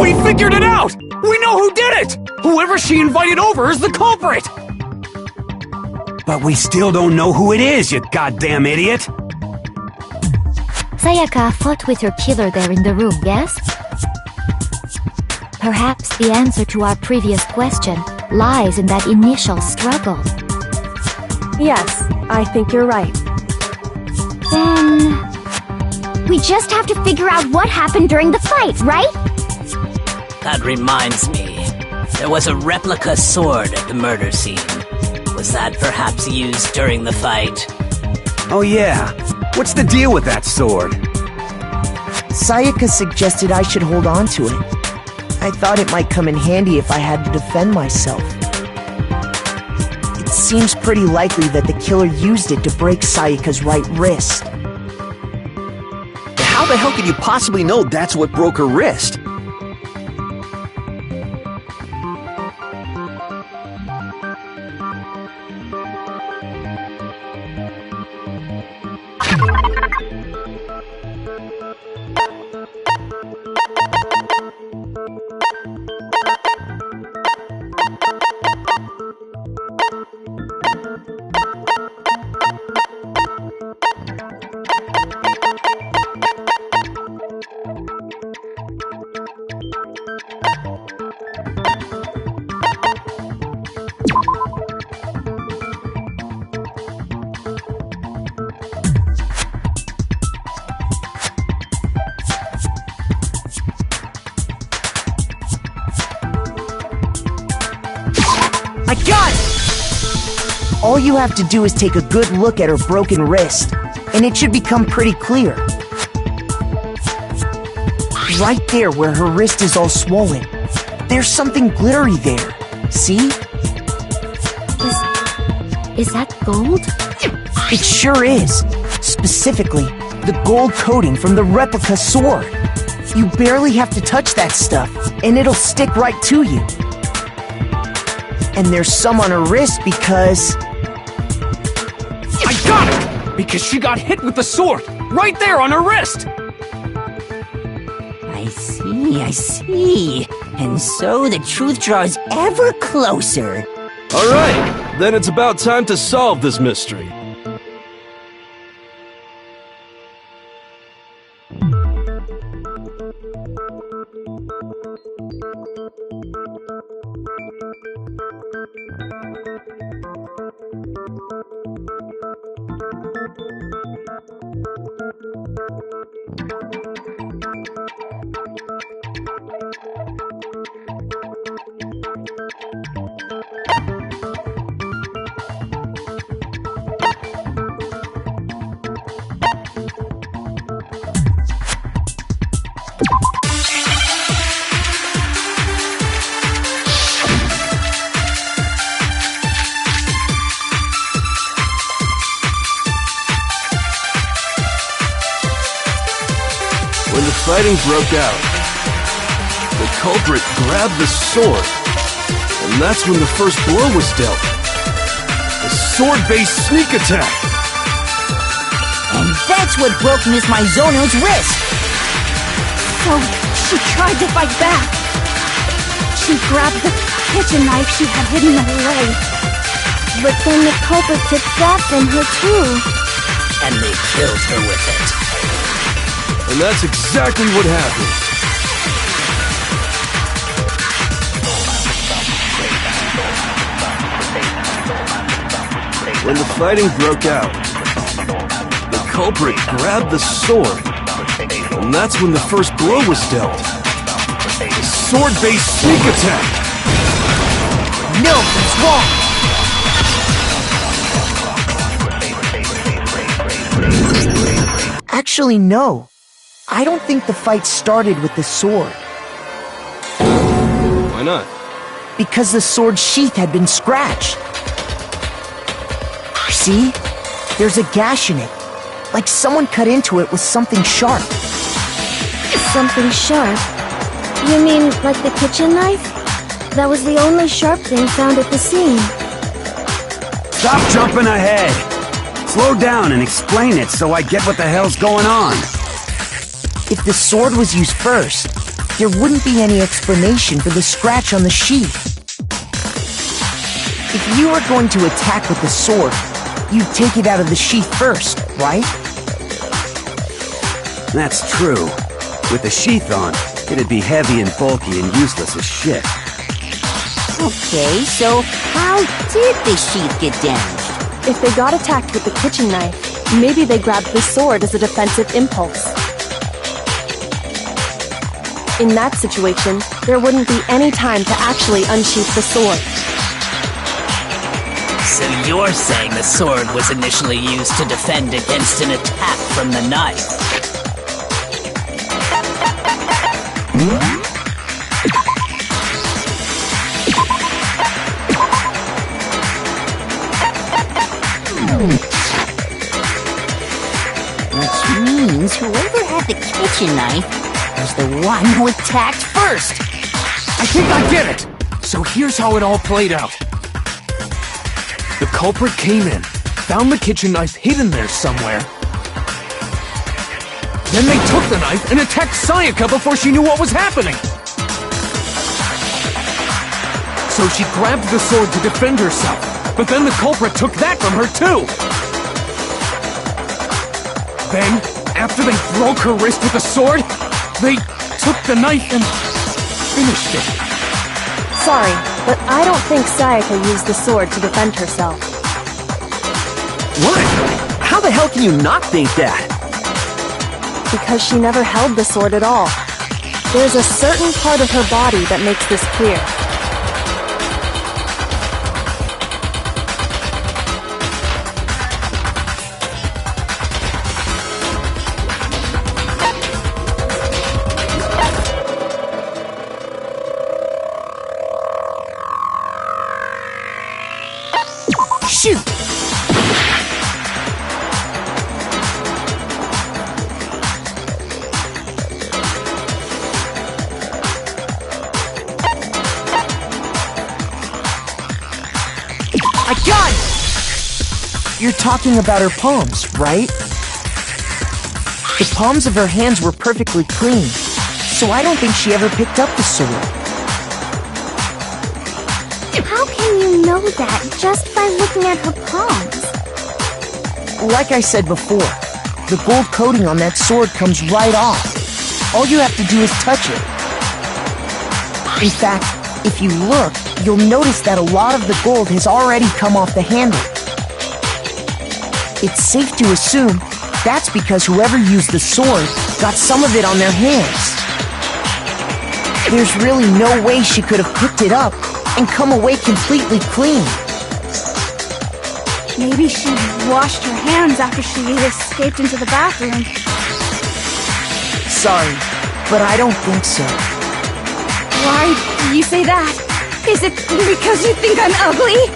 We figured it out! We know who did it! Whoever she invited over is the culprit! But we still don't know who it is, you goddamn idiot! Sayaka fought with her killer there in the room, yes? Perhaps the answer to our previous question lies in that initial struggle. Yes, I think you're right. Then... we just have to figure out what happened during the fight, right? That reminds me. There was a replica sword at the murder scene. Was that perhaps used during the fight? Oh yeah. What's the deal with that sword? Sayaka suggested I should hold on to it. I thought it might come in handy if I had to defend myself. It seems pretty likely that the killer used it to break Sayaka's right wrist. How the hell could you possibly know that's what broke her wrist? I got it! All you have to do is take a good look at her broken wrist, and it should become pretty clear. Right there where her wrist is all swollen, there's something glittery there. See? Is that gold? It sure is. Specifically, the gold coating from the replica sword. You barely have to touch that stuff, and it'll stick right to you. And there's some on her wrist because... I got it! Because she got hit with the sword, right there on her wrist! I see. And so the truth draws ever closer. Alright, then it's about time to solve this mystery. When the fighting broke out, the culprit grabbed the sword, and that's when the first blow was dealt. A sword-based sneak attack! And that's what broke Miss Mizono's wrist. So, she tried to fight back. She grabbed the kitchen knife she had hidden away. But then the culprit took that from her too. And they killed her with it. And that's exactly what happened. When the fighting broke out, the culprit grabbed the sword, and that's when the first blow was dealt. A sword-based sneak attack! No, that's wrong! Actually, no. I don't think the fight started with the sword. Why not? Because the sword's sheath had been scratched. See? There's a gash in it. Like someone cut into it with something sharp. Something sharp? You mean like the kitchen knife? That was the only sharp thing found at the scene. Stop jumping ahead! Slow down and explain it so I get what the hell's going on. If the sword was used first, there wouldn't be any explanation for the scratch on the sheath. If you were going to attack with the sword, you'd take it out of the sheath first, right? That's true. With the sheath on, it'd be heavy and bulky and useless as shit. Okay, so how did the sheath get damaged? If they got attacked with the kitchen knife, maybe they grabbed the sword as a defensive impulse. In that situation, there wouldn't be any time to actually unsheath the sword. So you're saying the sword was initially used to defend against an attack from the knife? Which means whoever had the kitchen knife was the one who attacked first. I think I get it! So here's how it all played out. The culprit came in, found the kitchen knife hidden there somewhere. Then they took the knife and attacked Sayaka before she knew what was happening. So she grabbed the sword to defend herself, but then the culprit took that from her too. Then, after they broke her wrist with the sword, they took the knife and finished it. Sorry, but I don't think Sayaka used the sword to defend herself. What? How the hell can you not think that? Because she never held the sword at all. There's a certain part of her body that makes this clear. Shoot! I got it! You're talking about her palms, right? The palms of her hands were perfectly clean, so I don't think she ever picked up the sword. How can you know that just by looking at her palms? Like I said before, the gold coating on that sword comes right off. All you have to do is touch it. In fact, if you look, you'll notice that a lot of the gold has already come off the handle. It's safe to assume that's because whoever used the sword got some of it on their hands. There's really no way she could have picked it up and come away completely clean. Maybe she washed her hands after she escaped into the bathroom. Sorry, but I don't think so. Why do you say that? Is it because you think I'm ugly?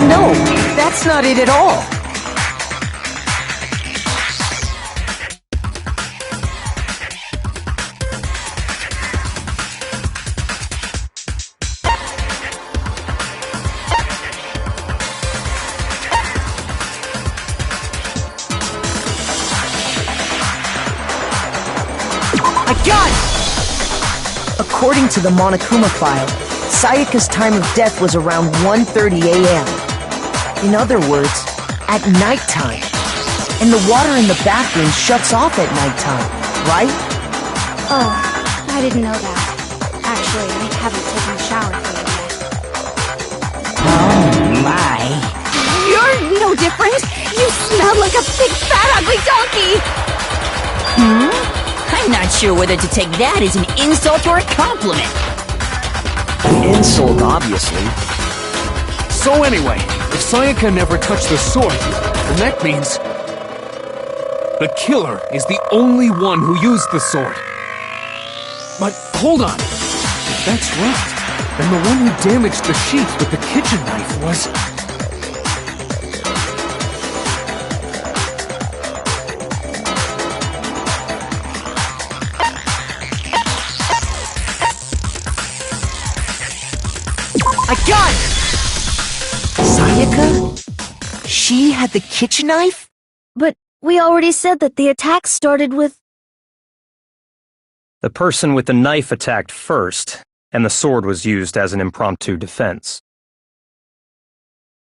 No, that's not it at all. I got it! According to the Monokuma file, Sayaka's time of death was around 1:30 a.m. In other words, at nighttime. And the water in the bathroom shuts off at nighttime, right? Oh, I didn't know that. Actually, I haven't taken a shower for it yet. Oh my. You're no different! You smell like a big fat ugly donkey! I'm not sure whether to take that as an insult or a compliment. Insult, obviously. So anyway, if Sayaka never touched the sword, then that means the killer is the only one who used the sword. But hold on. If that's right, then the one who damaged the sheath with the kitchen knife was... I got it! Sayaka? She had the kitchen knife? But we already said that the attack started with... The person with the knife attacked first, and the sword was used as an impromptu defense.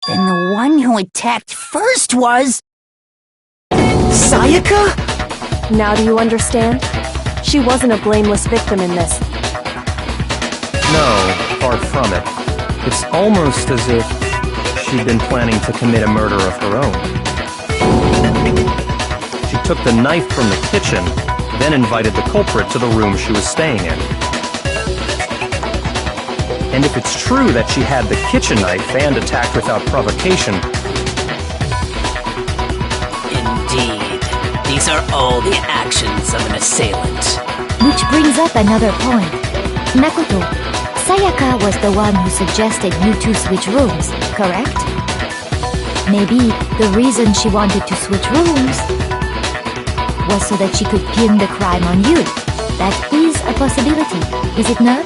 Then the one who attacked first was... Sayaka? Now do you understand? She wasn't a blameless victim in this. No, far from it. It's almost as if she'd been planning to commit a murder of her own. She took the knife from the kitchen, then invited the culprit to the room she was staying in. And if it's true that she had the kitchen knife and attacked without provocation... Indeed. These are all the actions of an assailant. Which brings up another point. Makoto, Sayaka was the one who suggested you two switch rooms, correct? Maybe the reason she wanted to switch rooms was so that she could pin the crime on you. That is a possibility, is it not?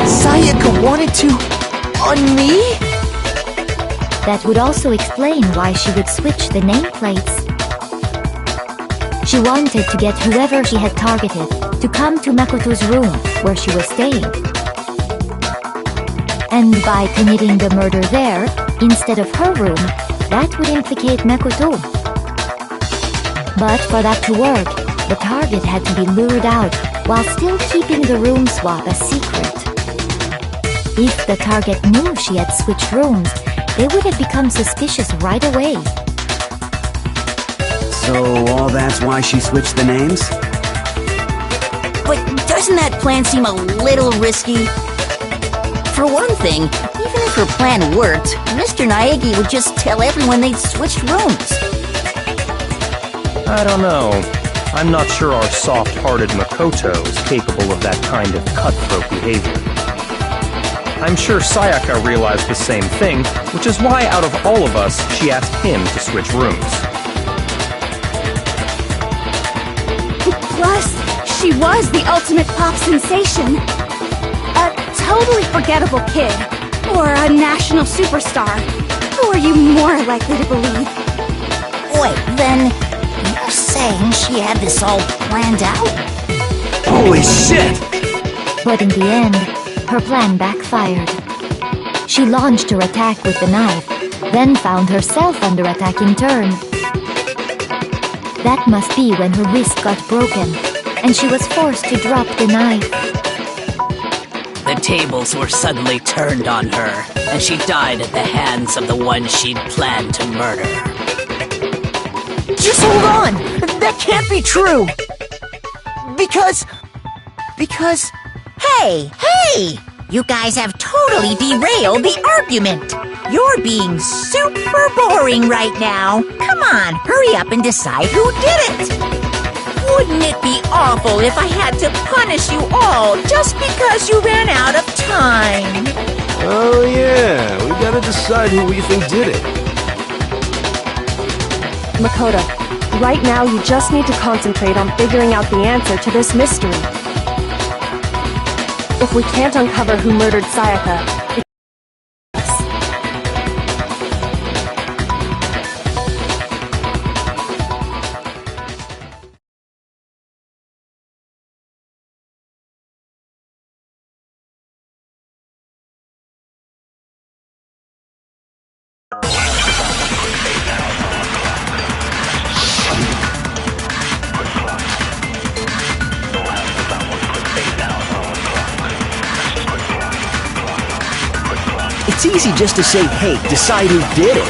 Sayaka wanted to... on me? That would also explain why she would switch the nameplates. She wanted to get whoever she had targeted to come to Makoto's room where she was staying. And by committing the murder there, instead of her room, that would implicate Makoto. But for that to work, the target had to be lured out while still keeping the room swap a secret. If the target knew she had switched rooms, they would have become suspicious right away. So all that's why she switched the names? But doesn't that plan seem a little risky? For one thing, even if her plan worked, Mr. Naegi would just tell everyone they'd switched rooms. I don't know. I'm not sure our soft-hearted Makoto is capable of that kind of cutthroat behavior. I'm sure Sayaka realized the same thing, which is why out of all of us, she asked him to switch rooms. Plus, she was the ultimate pop sensation. A totally forgettable kid. Or a national superstar. Who are you more likely to believe? Wait, then you're saying she had this all planned out? Holy shit! But in the end, her plan backfired. She launched her attack with the knife, then found herself under attack in turn. That must be when her wrist got broken, and she was forced to drop the knife. The tables were suddenly turned on her, and she died at the hands of the one she'd planned to murder. Just hold on! That can't be true! Because... Hey! You guys have totally derailed the argument! You're being super boring right now! Come on, hurry up and decide who did it! Wouldn't it be awful if I had to punish you all just because you ran out of time? Oh yeah, we gotta decide who we think did it. Makoto, right now you just need to concentrate on figuring out the answer to this mystery. If we can't uncover who murdered Sayaka, It's easy just to say, hey, decide who did it.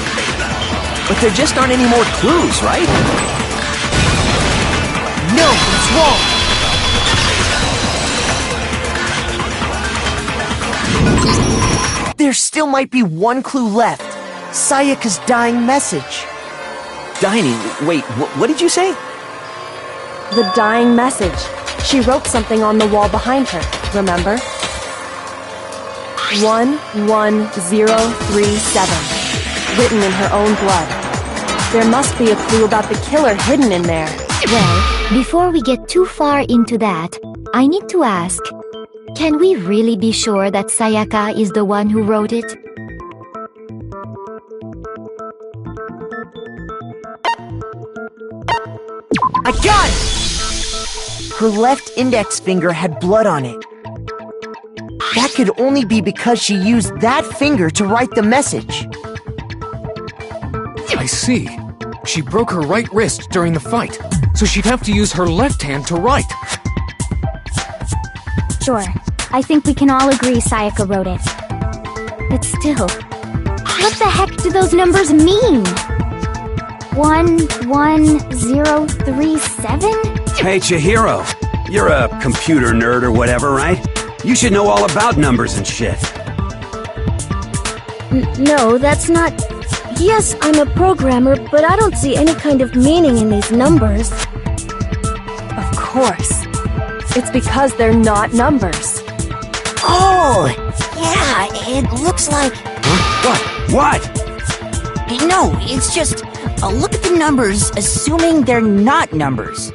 But there just aren't any more clues, right? No, it's wrong! There still might be one clue left. Sayaka's dying message. Dining, wait, what did you say? the dying message. She wrote something on the wall behind her, remember? 11037, written in her own blood. There must be a clue about the killer hidden in there. Well, before we get too far into that, I need to ask, can we really be sure that Sayaka is the one who wrote it? I got it! Her left index finger had blood on it. That could only be because she used that finger to write the message. I see. She broke her right wrist during the fight, so she'd have to use her left hand to write. Sure, I think we can all agree Sayaka wrote it. But still, what the heck do those numbers mean? 11037? Hey, Chihiro. You're a computer nerd or whatever, right? You should know all about numbers and shit. No, that's not... Yes, I'm a programmer, but I don't see any kind of meaning in these numbers. Of course. It's because they're not numbers. Oh, yeah, it looks like... Huh? What? No, it's just... look at the numbers, assuming they're not numbers.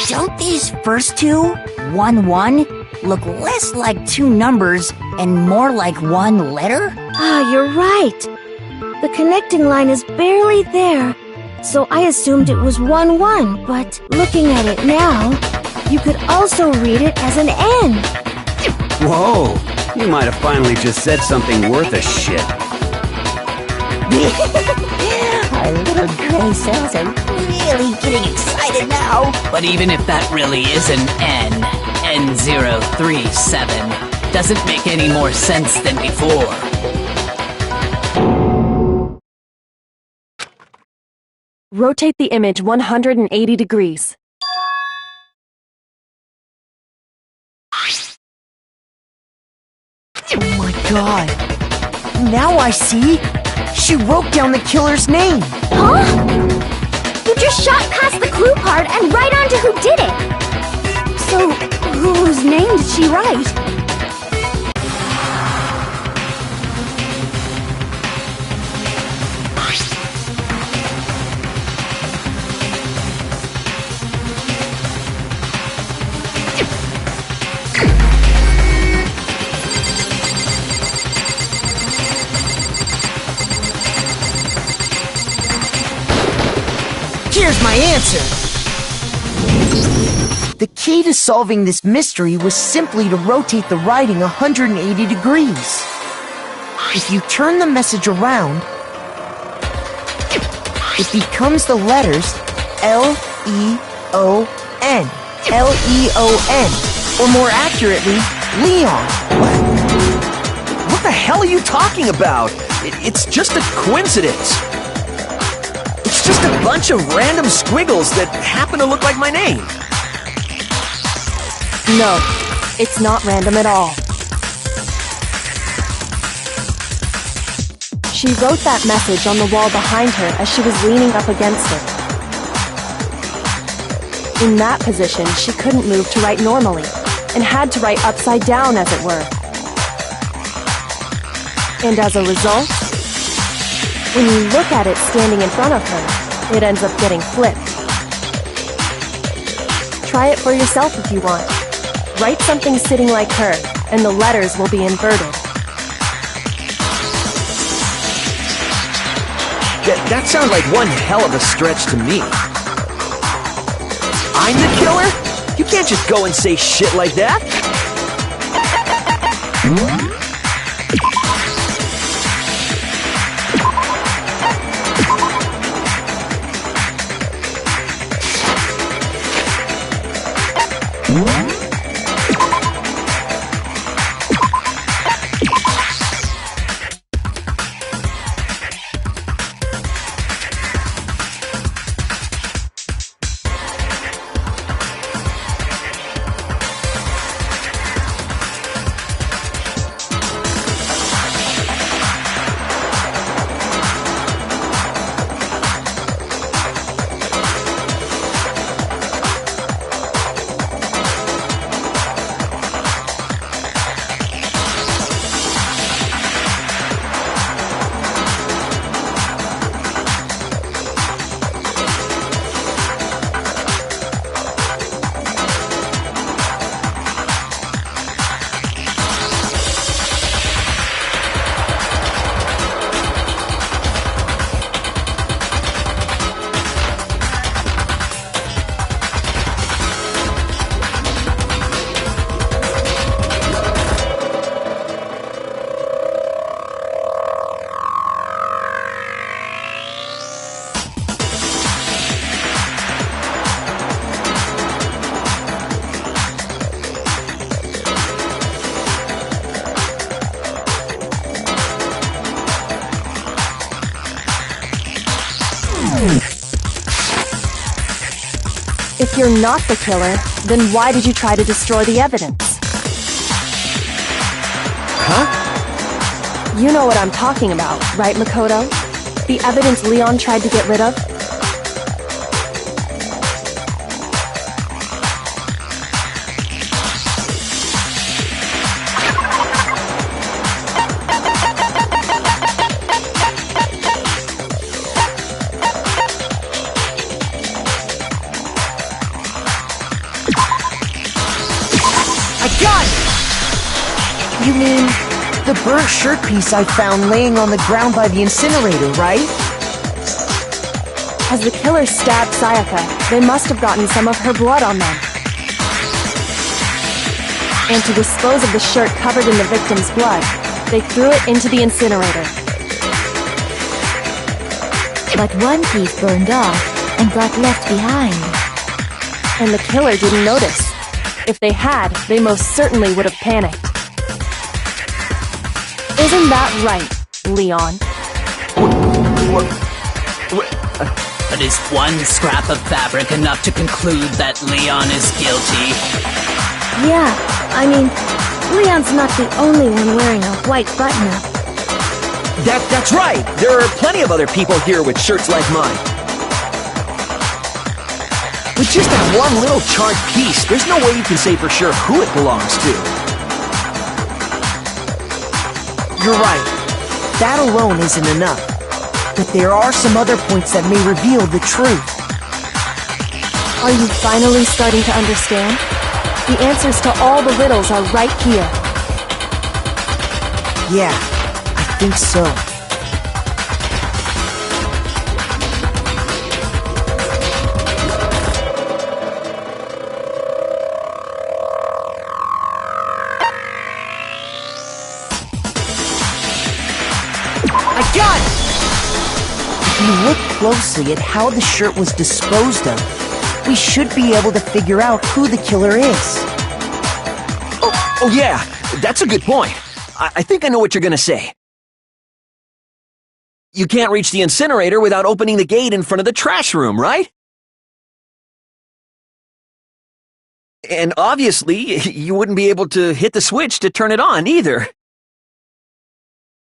Don't these first two, 1-1, look less like two numbers and more like one letter? Ah, you're right. The connecting line is barely there, so I assumed it was 1-1, but looking at it now, you could also read it as an N. Whoa, you might have finally just said something worth a shit. Our little gray cells are really getting excited now. But even if that really is an N, N037, doesn't make any more sense than before. Rotate the image 180 degrees. Oh my god. Now I see. She wrote down the killer's name. Huh? You just shot past the clue part and right on to who did it. So, whose name did she write? Here's my answer. The key to solving this mystery was simply to rotate the writing 180 degrees. If you turn the message around, it becomes the letters L-E-O-N. L-E-O-N. Or more accurately, Leon. What the hell are you talking about? It's just a coincidence. It's just a bunch of random squiggles that happen to look like my name. No, it's not random at all. She wrote that message on the wall behind her as she was leaning up against it. In that position, she couldn't move to write normally, and had to write upside down, as it were. And as a result, when you look at it standing in front of her, it ends up getting flipped. Try it for yourself if you want. Write something sitting like her, and the letters will be inverted. That sounds like one hell of a stretch to me. I'm the killer? You can't just go and say shit like that. If you're not the killer, then why did you try to destroy the evidence? Huh? You know what I'm talking about, right, Makoto? The evidence Leon tried to get rid of? burnt shirt piece I found laying on the ground by the incinerator, right? As the killer stabbed Sayaka, they must have gotten some of her blood on them. And to dispose of the shirt covered in the victim's blood, they threw it into the incinerator. But one piece burned off and got left behind. And the killer didn't notice. If they had, they most certainly would have panicked. Isn't that right, Leon? But is one scrap of fabric enough to conclude that Leon is guilty? Yeah, I mean, Leon's not the only one wearing a white button-up. That's right! There are plenty of other people here with shirts like mine. With just that one little charred piece, there's no way you can say for sure who it belongs to. You're right. That alone isn't enough. But there are some other points that may reveal the truth. Are you finally starting to understand? The answers to all the riddles are right here. Yeah, I think so. I got it! If you look closely at how the shirt was disposed of, we should be able to figure out who the killer is. Oh yeah, that's a good point. I think I know what you're gonna say. You can't reach the incinerator without opening the gate in front of the trash room, right? And obviously, you wouldn't be able to hit the switch to turn it on either.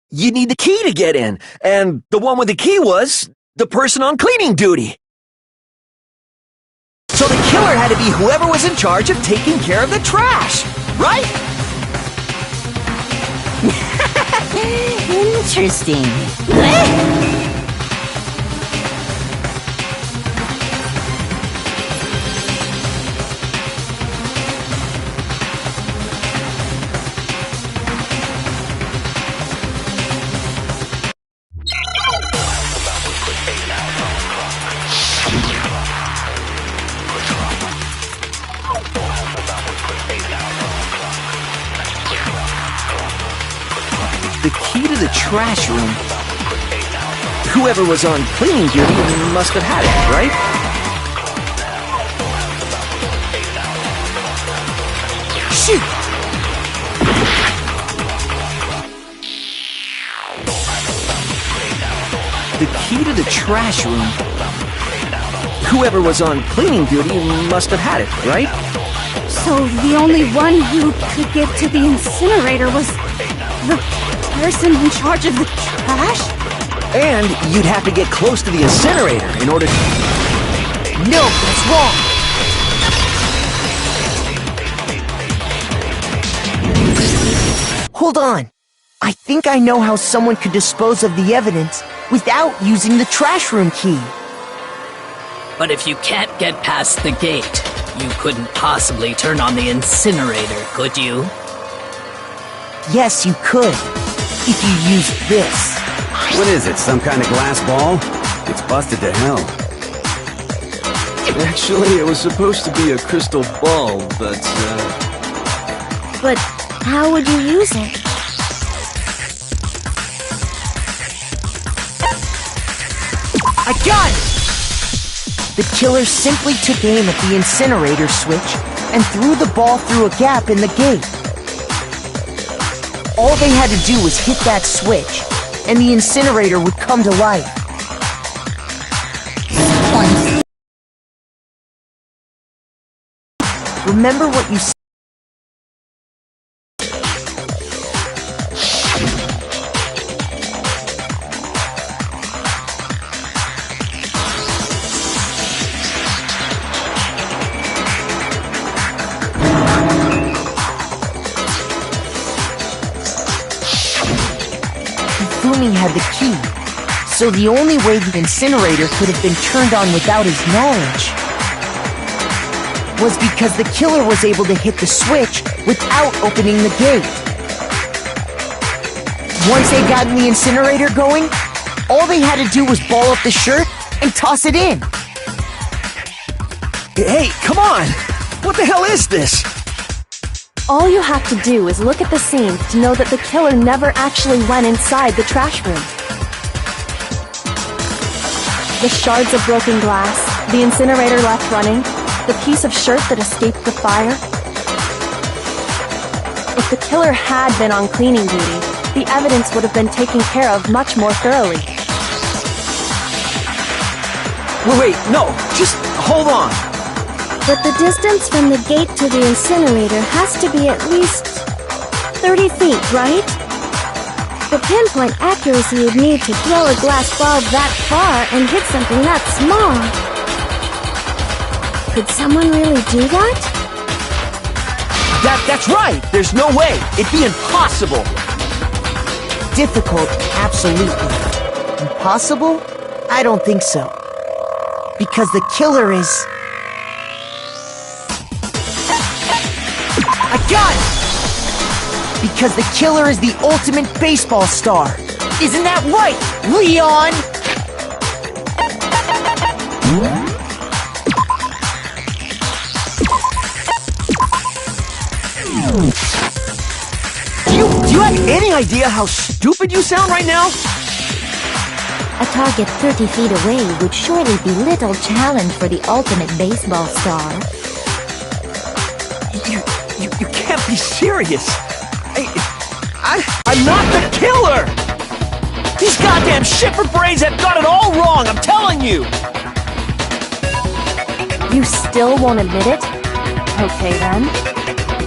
You need the key to get in, and the one with the key was the person on cleaning duty. So the killer had to be whoever was in charge of taking care of the trash, right? Interesting. The key to the trash room. Whoever was on cleaning duty must have had it, right? Shoot! The key to the trash room. Whoever was on cleaning duty must have had it, right? So the only one who could get to the incinerator was the person in charge of the trash? And you'd have to get close to the incinerator in order to... No, that's wrong! Hold on. I think I know how someone could dispose of the evidence without using the trash room key. But if you can't get past the gate, you couldn't possibly turn on the incinerator, could you? Yes, you could. If you used this. What is it, some kind of glass ball? It's busted to hell. Actually, it was supposed to be a crystal ball, but, But how would you use it? I got it! The killer simply took aim at the incinerator switch and threw the ball through a gap in the gate. All they had to do was hit that switch, and the incinerator would come to life. Remember what you said? Fumi had the key, so the only way the incinerator could have been turned on without his knowledge was because the killer was able to hit the switch without opening the gate. Once they got the incinerator going, all they had to do was ball up the shirt and toss it in. Hey, come on! What the hell is this? All you have to do is look at the scene to know that the killer never actually went inside the trash room. The shards of broken glass, the incinerator left running, the piece of shirt that escaped the fire. If the killer had been on cleaning duty, the evidence would have been taken care of much more thoroughly. Wait, no, just hold on. But the distance from the gate to the incinerator has to be at least 30 feet, right? The pinpoint accuracy you'd need to throw a glass ball that far and hit something that small. Could someone really do that? That's right! There's no way! It'd be impossible! Difficult, absolutely. Impossible? I don't think so. Because the killer is... I got it! Because the killer is the ultimate baseball star. Isn't that right, Leon? Do you have any idea how stupid you sound right now? A target 30 feet away would surely be little challenge for the ultimate baseball star. You can't be serious. I'm not the killer! These goddamn shipper brains have got it all wrong, I'm telling you! You still won't admit it? Okay then.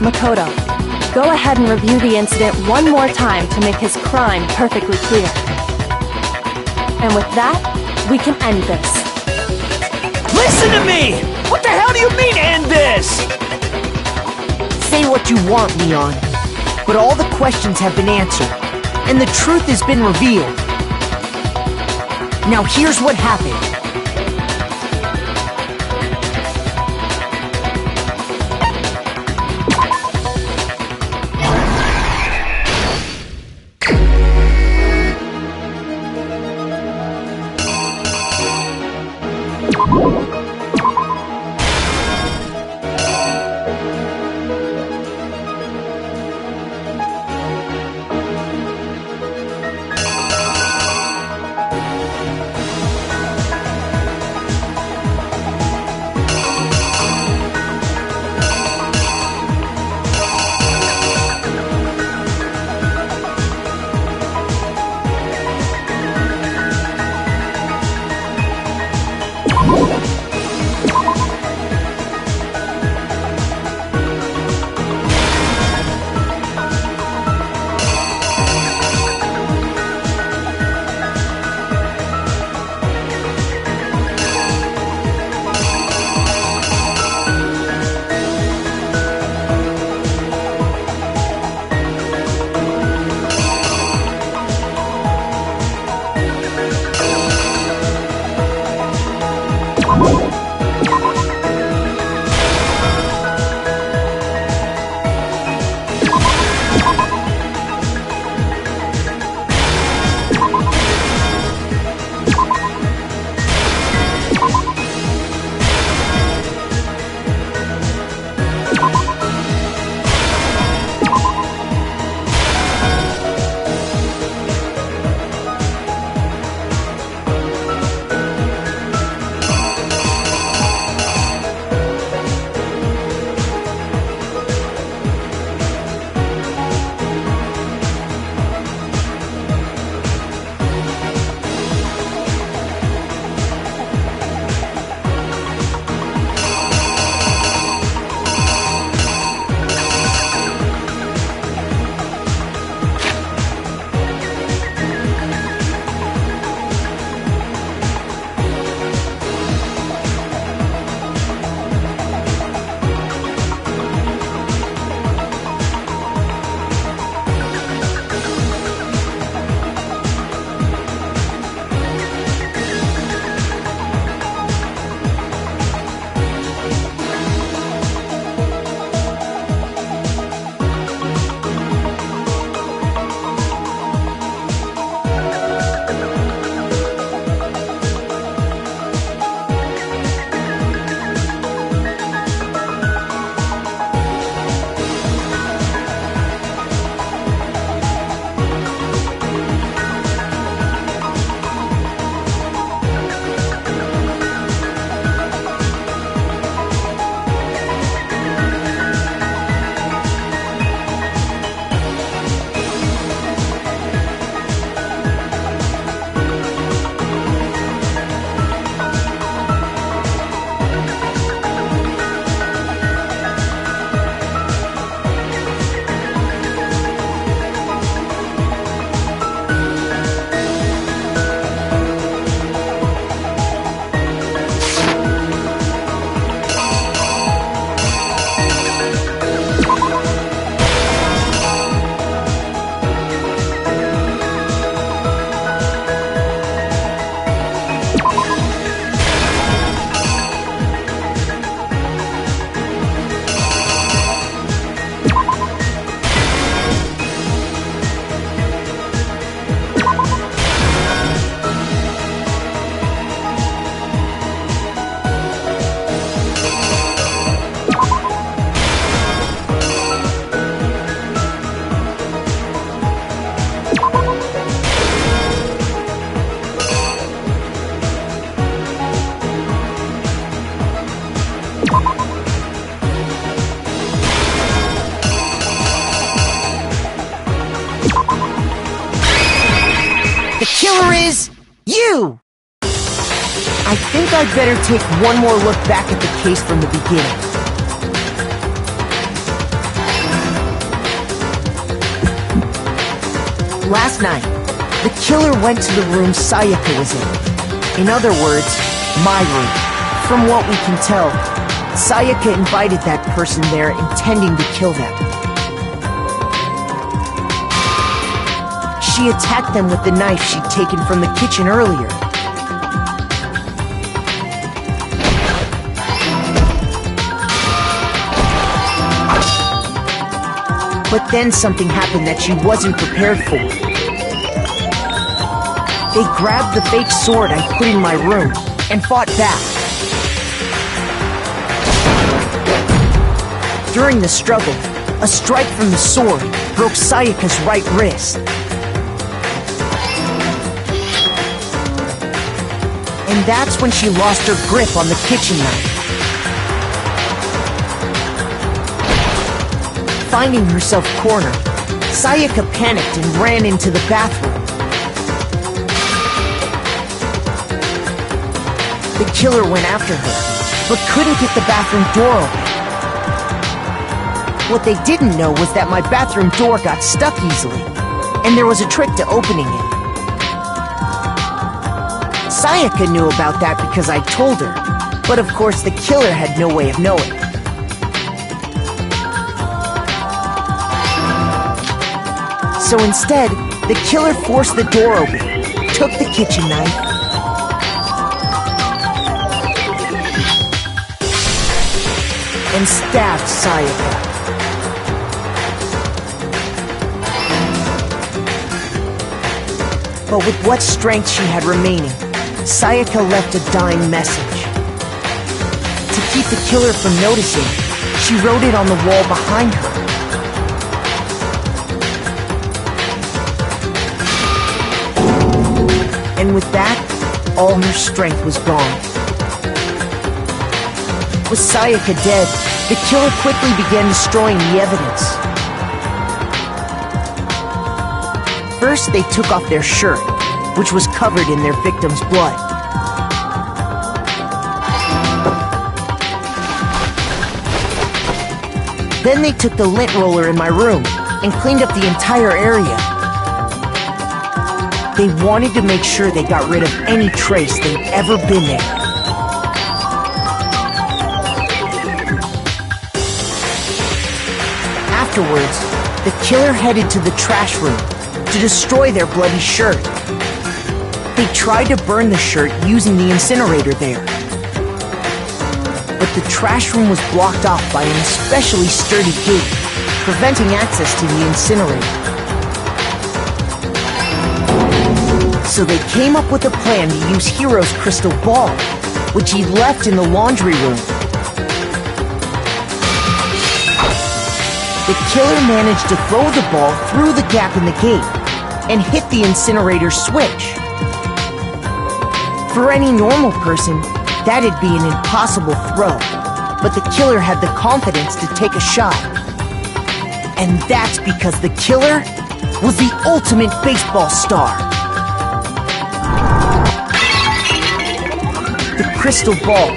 Makoto, go ahead and review the incident one more time to make his crime perfectly clear. And with that, we can end this. Listen to me! What the hell do you mean, end this? Say what you want, Leon. But all the questions have been answered, and the truth has been revealed. Now here's what happened. You! I think I'd better take one more look back at the case from the beginning. Last night, the killer went to the room Sayaka was in. In other words, my room. From what we can tell, Sayaka invited that person there intending to kill them. She attacked them with the knife she'd taken from the kitchen earlier. But then something happened that she wasn't prepared for. They grabbed the fake sword I put in my room and fought back. During the struggle, a strike from the sword broke Sayaka's right wrist. And that's when she lost her grip on the kitchen knife. Finding herself cornered, Sayaka panicked and ran into the bathroom. The killer went after her, but couldn't get the bathroom door open. What they didn't know was that my bathroom door got stuck easily, and there was a trick to opening it. Sayaka knew about that because I told her, but of course the killer had no way of knowing. So instead, the killer forced the door open, took the kitchen knife, and stabbed Sayaka. But with what strength she had remaining, Sayaka left a dying message. To keep the killer from noticing, she wrote it on the wall behind her. And with that, all her strength was gone. With Sayaka dead, the killer quickly began destroying the evidence. First, they took off their shirt, which was covered in their victim's blood. Then they took the lint roller in my room and cleaned up the entire area. They wanted to make sure they got rid of any trace they'd ever been there. Afterwards, the killer headed to the trash room to destroy their bloody shirt. They tried to burn the shirt using the incinerator there. But the trash room was blocked off by an especially sturdy gate, preventing access to the incinerator. So they came up with a plan to use Hiro's crystal ball, which he left in the laundry room. The killer managed to throw the ball through the gap in the gate and hit the incinerator switch. For any normal person, that'd be an impossible throw, but the killer had the confidence to take a shot. And that's because the killer was the ultimate baseball star. The crystal ball,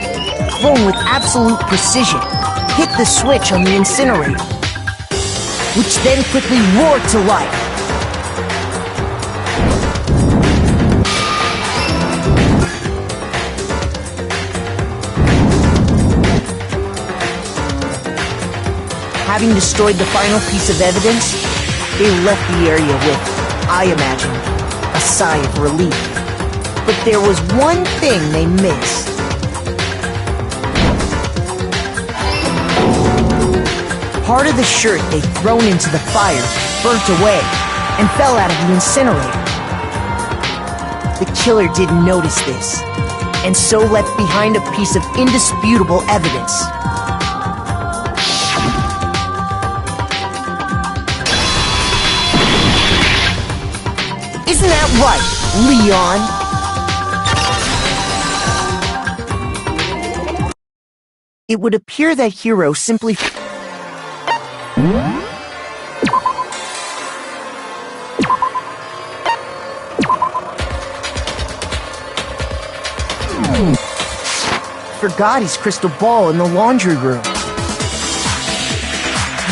thrown with absolute precision, hit the switch on the incinerator, which then quickly roared to life. Having destroyed the final piece of evidence, they left the area with, I imagine, a sigh of relief. But there was one thing they missed. Part of the shirt they'd thrown into the fire burnt away and fell out of the incinerator. The killer didn't notice this, and so left behind a piece of indisputable evidence. Isn't that right, Leon? It would appear that Hiro simply... Forgot his crystal ball in the laundry room.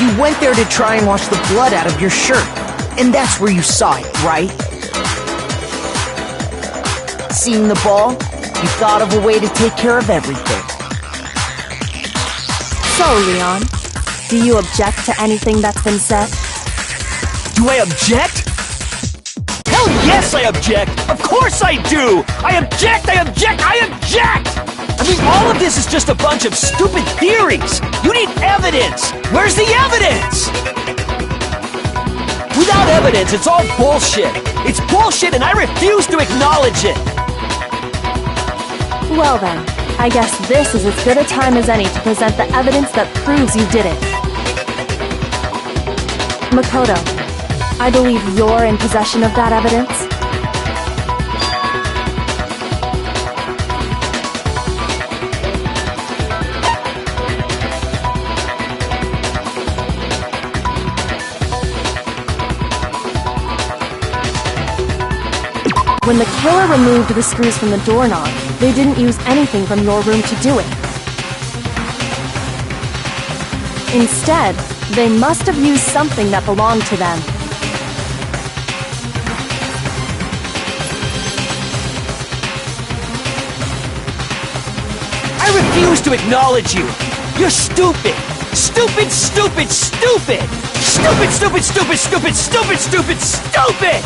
You went there to try and wash the blood out of your shirt, and that's where you saw it, right? Seeing the ball, you thought of a way to take care of everything. So, Leon, do you object to anything that's been said? Do I object? Hell yes, I object! Of course I do! I object! I object! I object! I mean, all of this is just a bunch of stupid theories! You need evidence! Where's the evidence? Without evidence, it's all bullshit! It's bullshit and I refuse to acknowledge it! Well then, I guess this is as good a time as any to present the evidence that proves you did it. Makoto, I believe you're in possession of that evidence. When the killer removed the screws from the doorknob, they didn't use anything from your room to do it. Instead, they must have used something that belonged to them. I refuse to acknowledge you! You're stupid! Stupid, stupid, stupid! Stupid, stupid, stupid, stupid, stupid, stupid, stupid!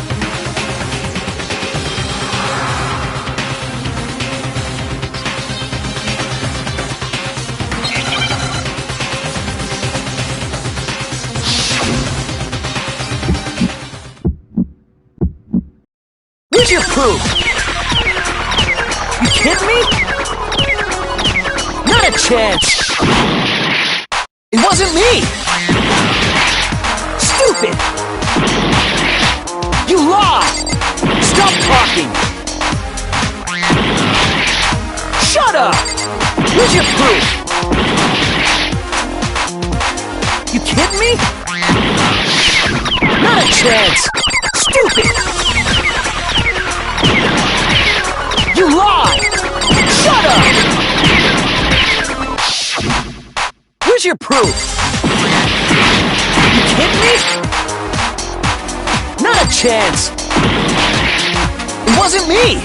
Where's your proof? You kidding me? Not a chance! It wasn't me! Stupid! You lied! Stop talking! Shut up! Where's your proof? You kidding me? Not a chance! Stupid! You lied! Shut up! Where's your proof? You kidding me? Not a chance! It wasn't me!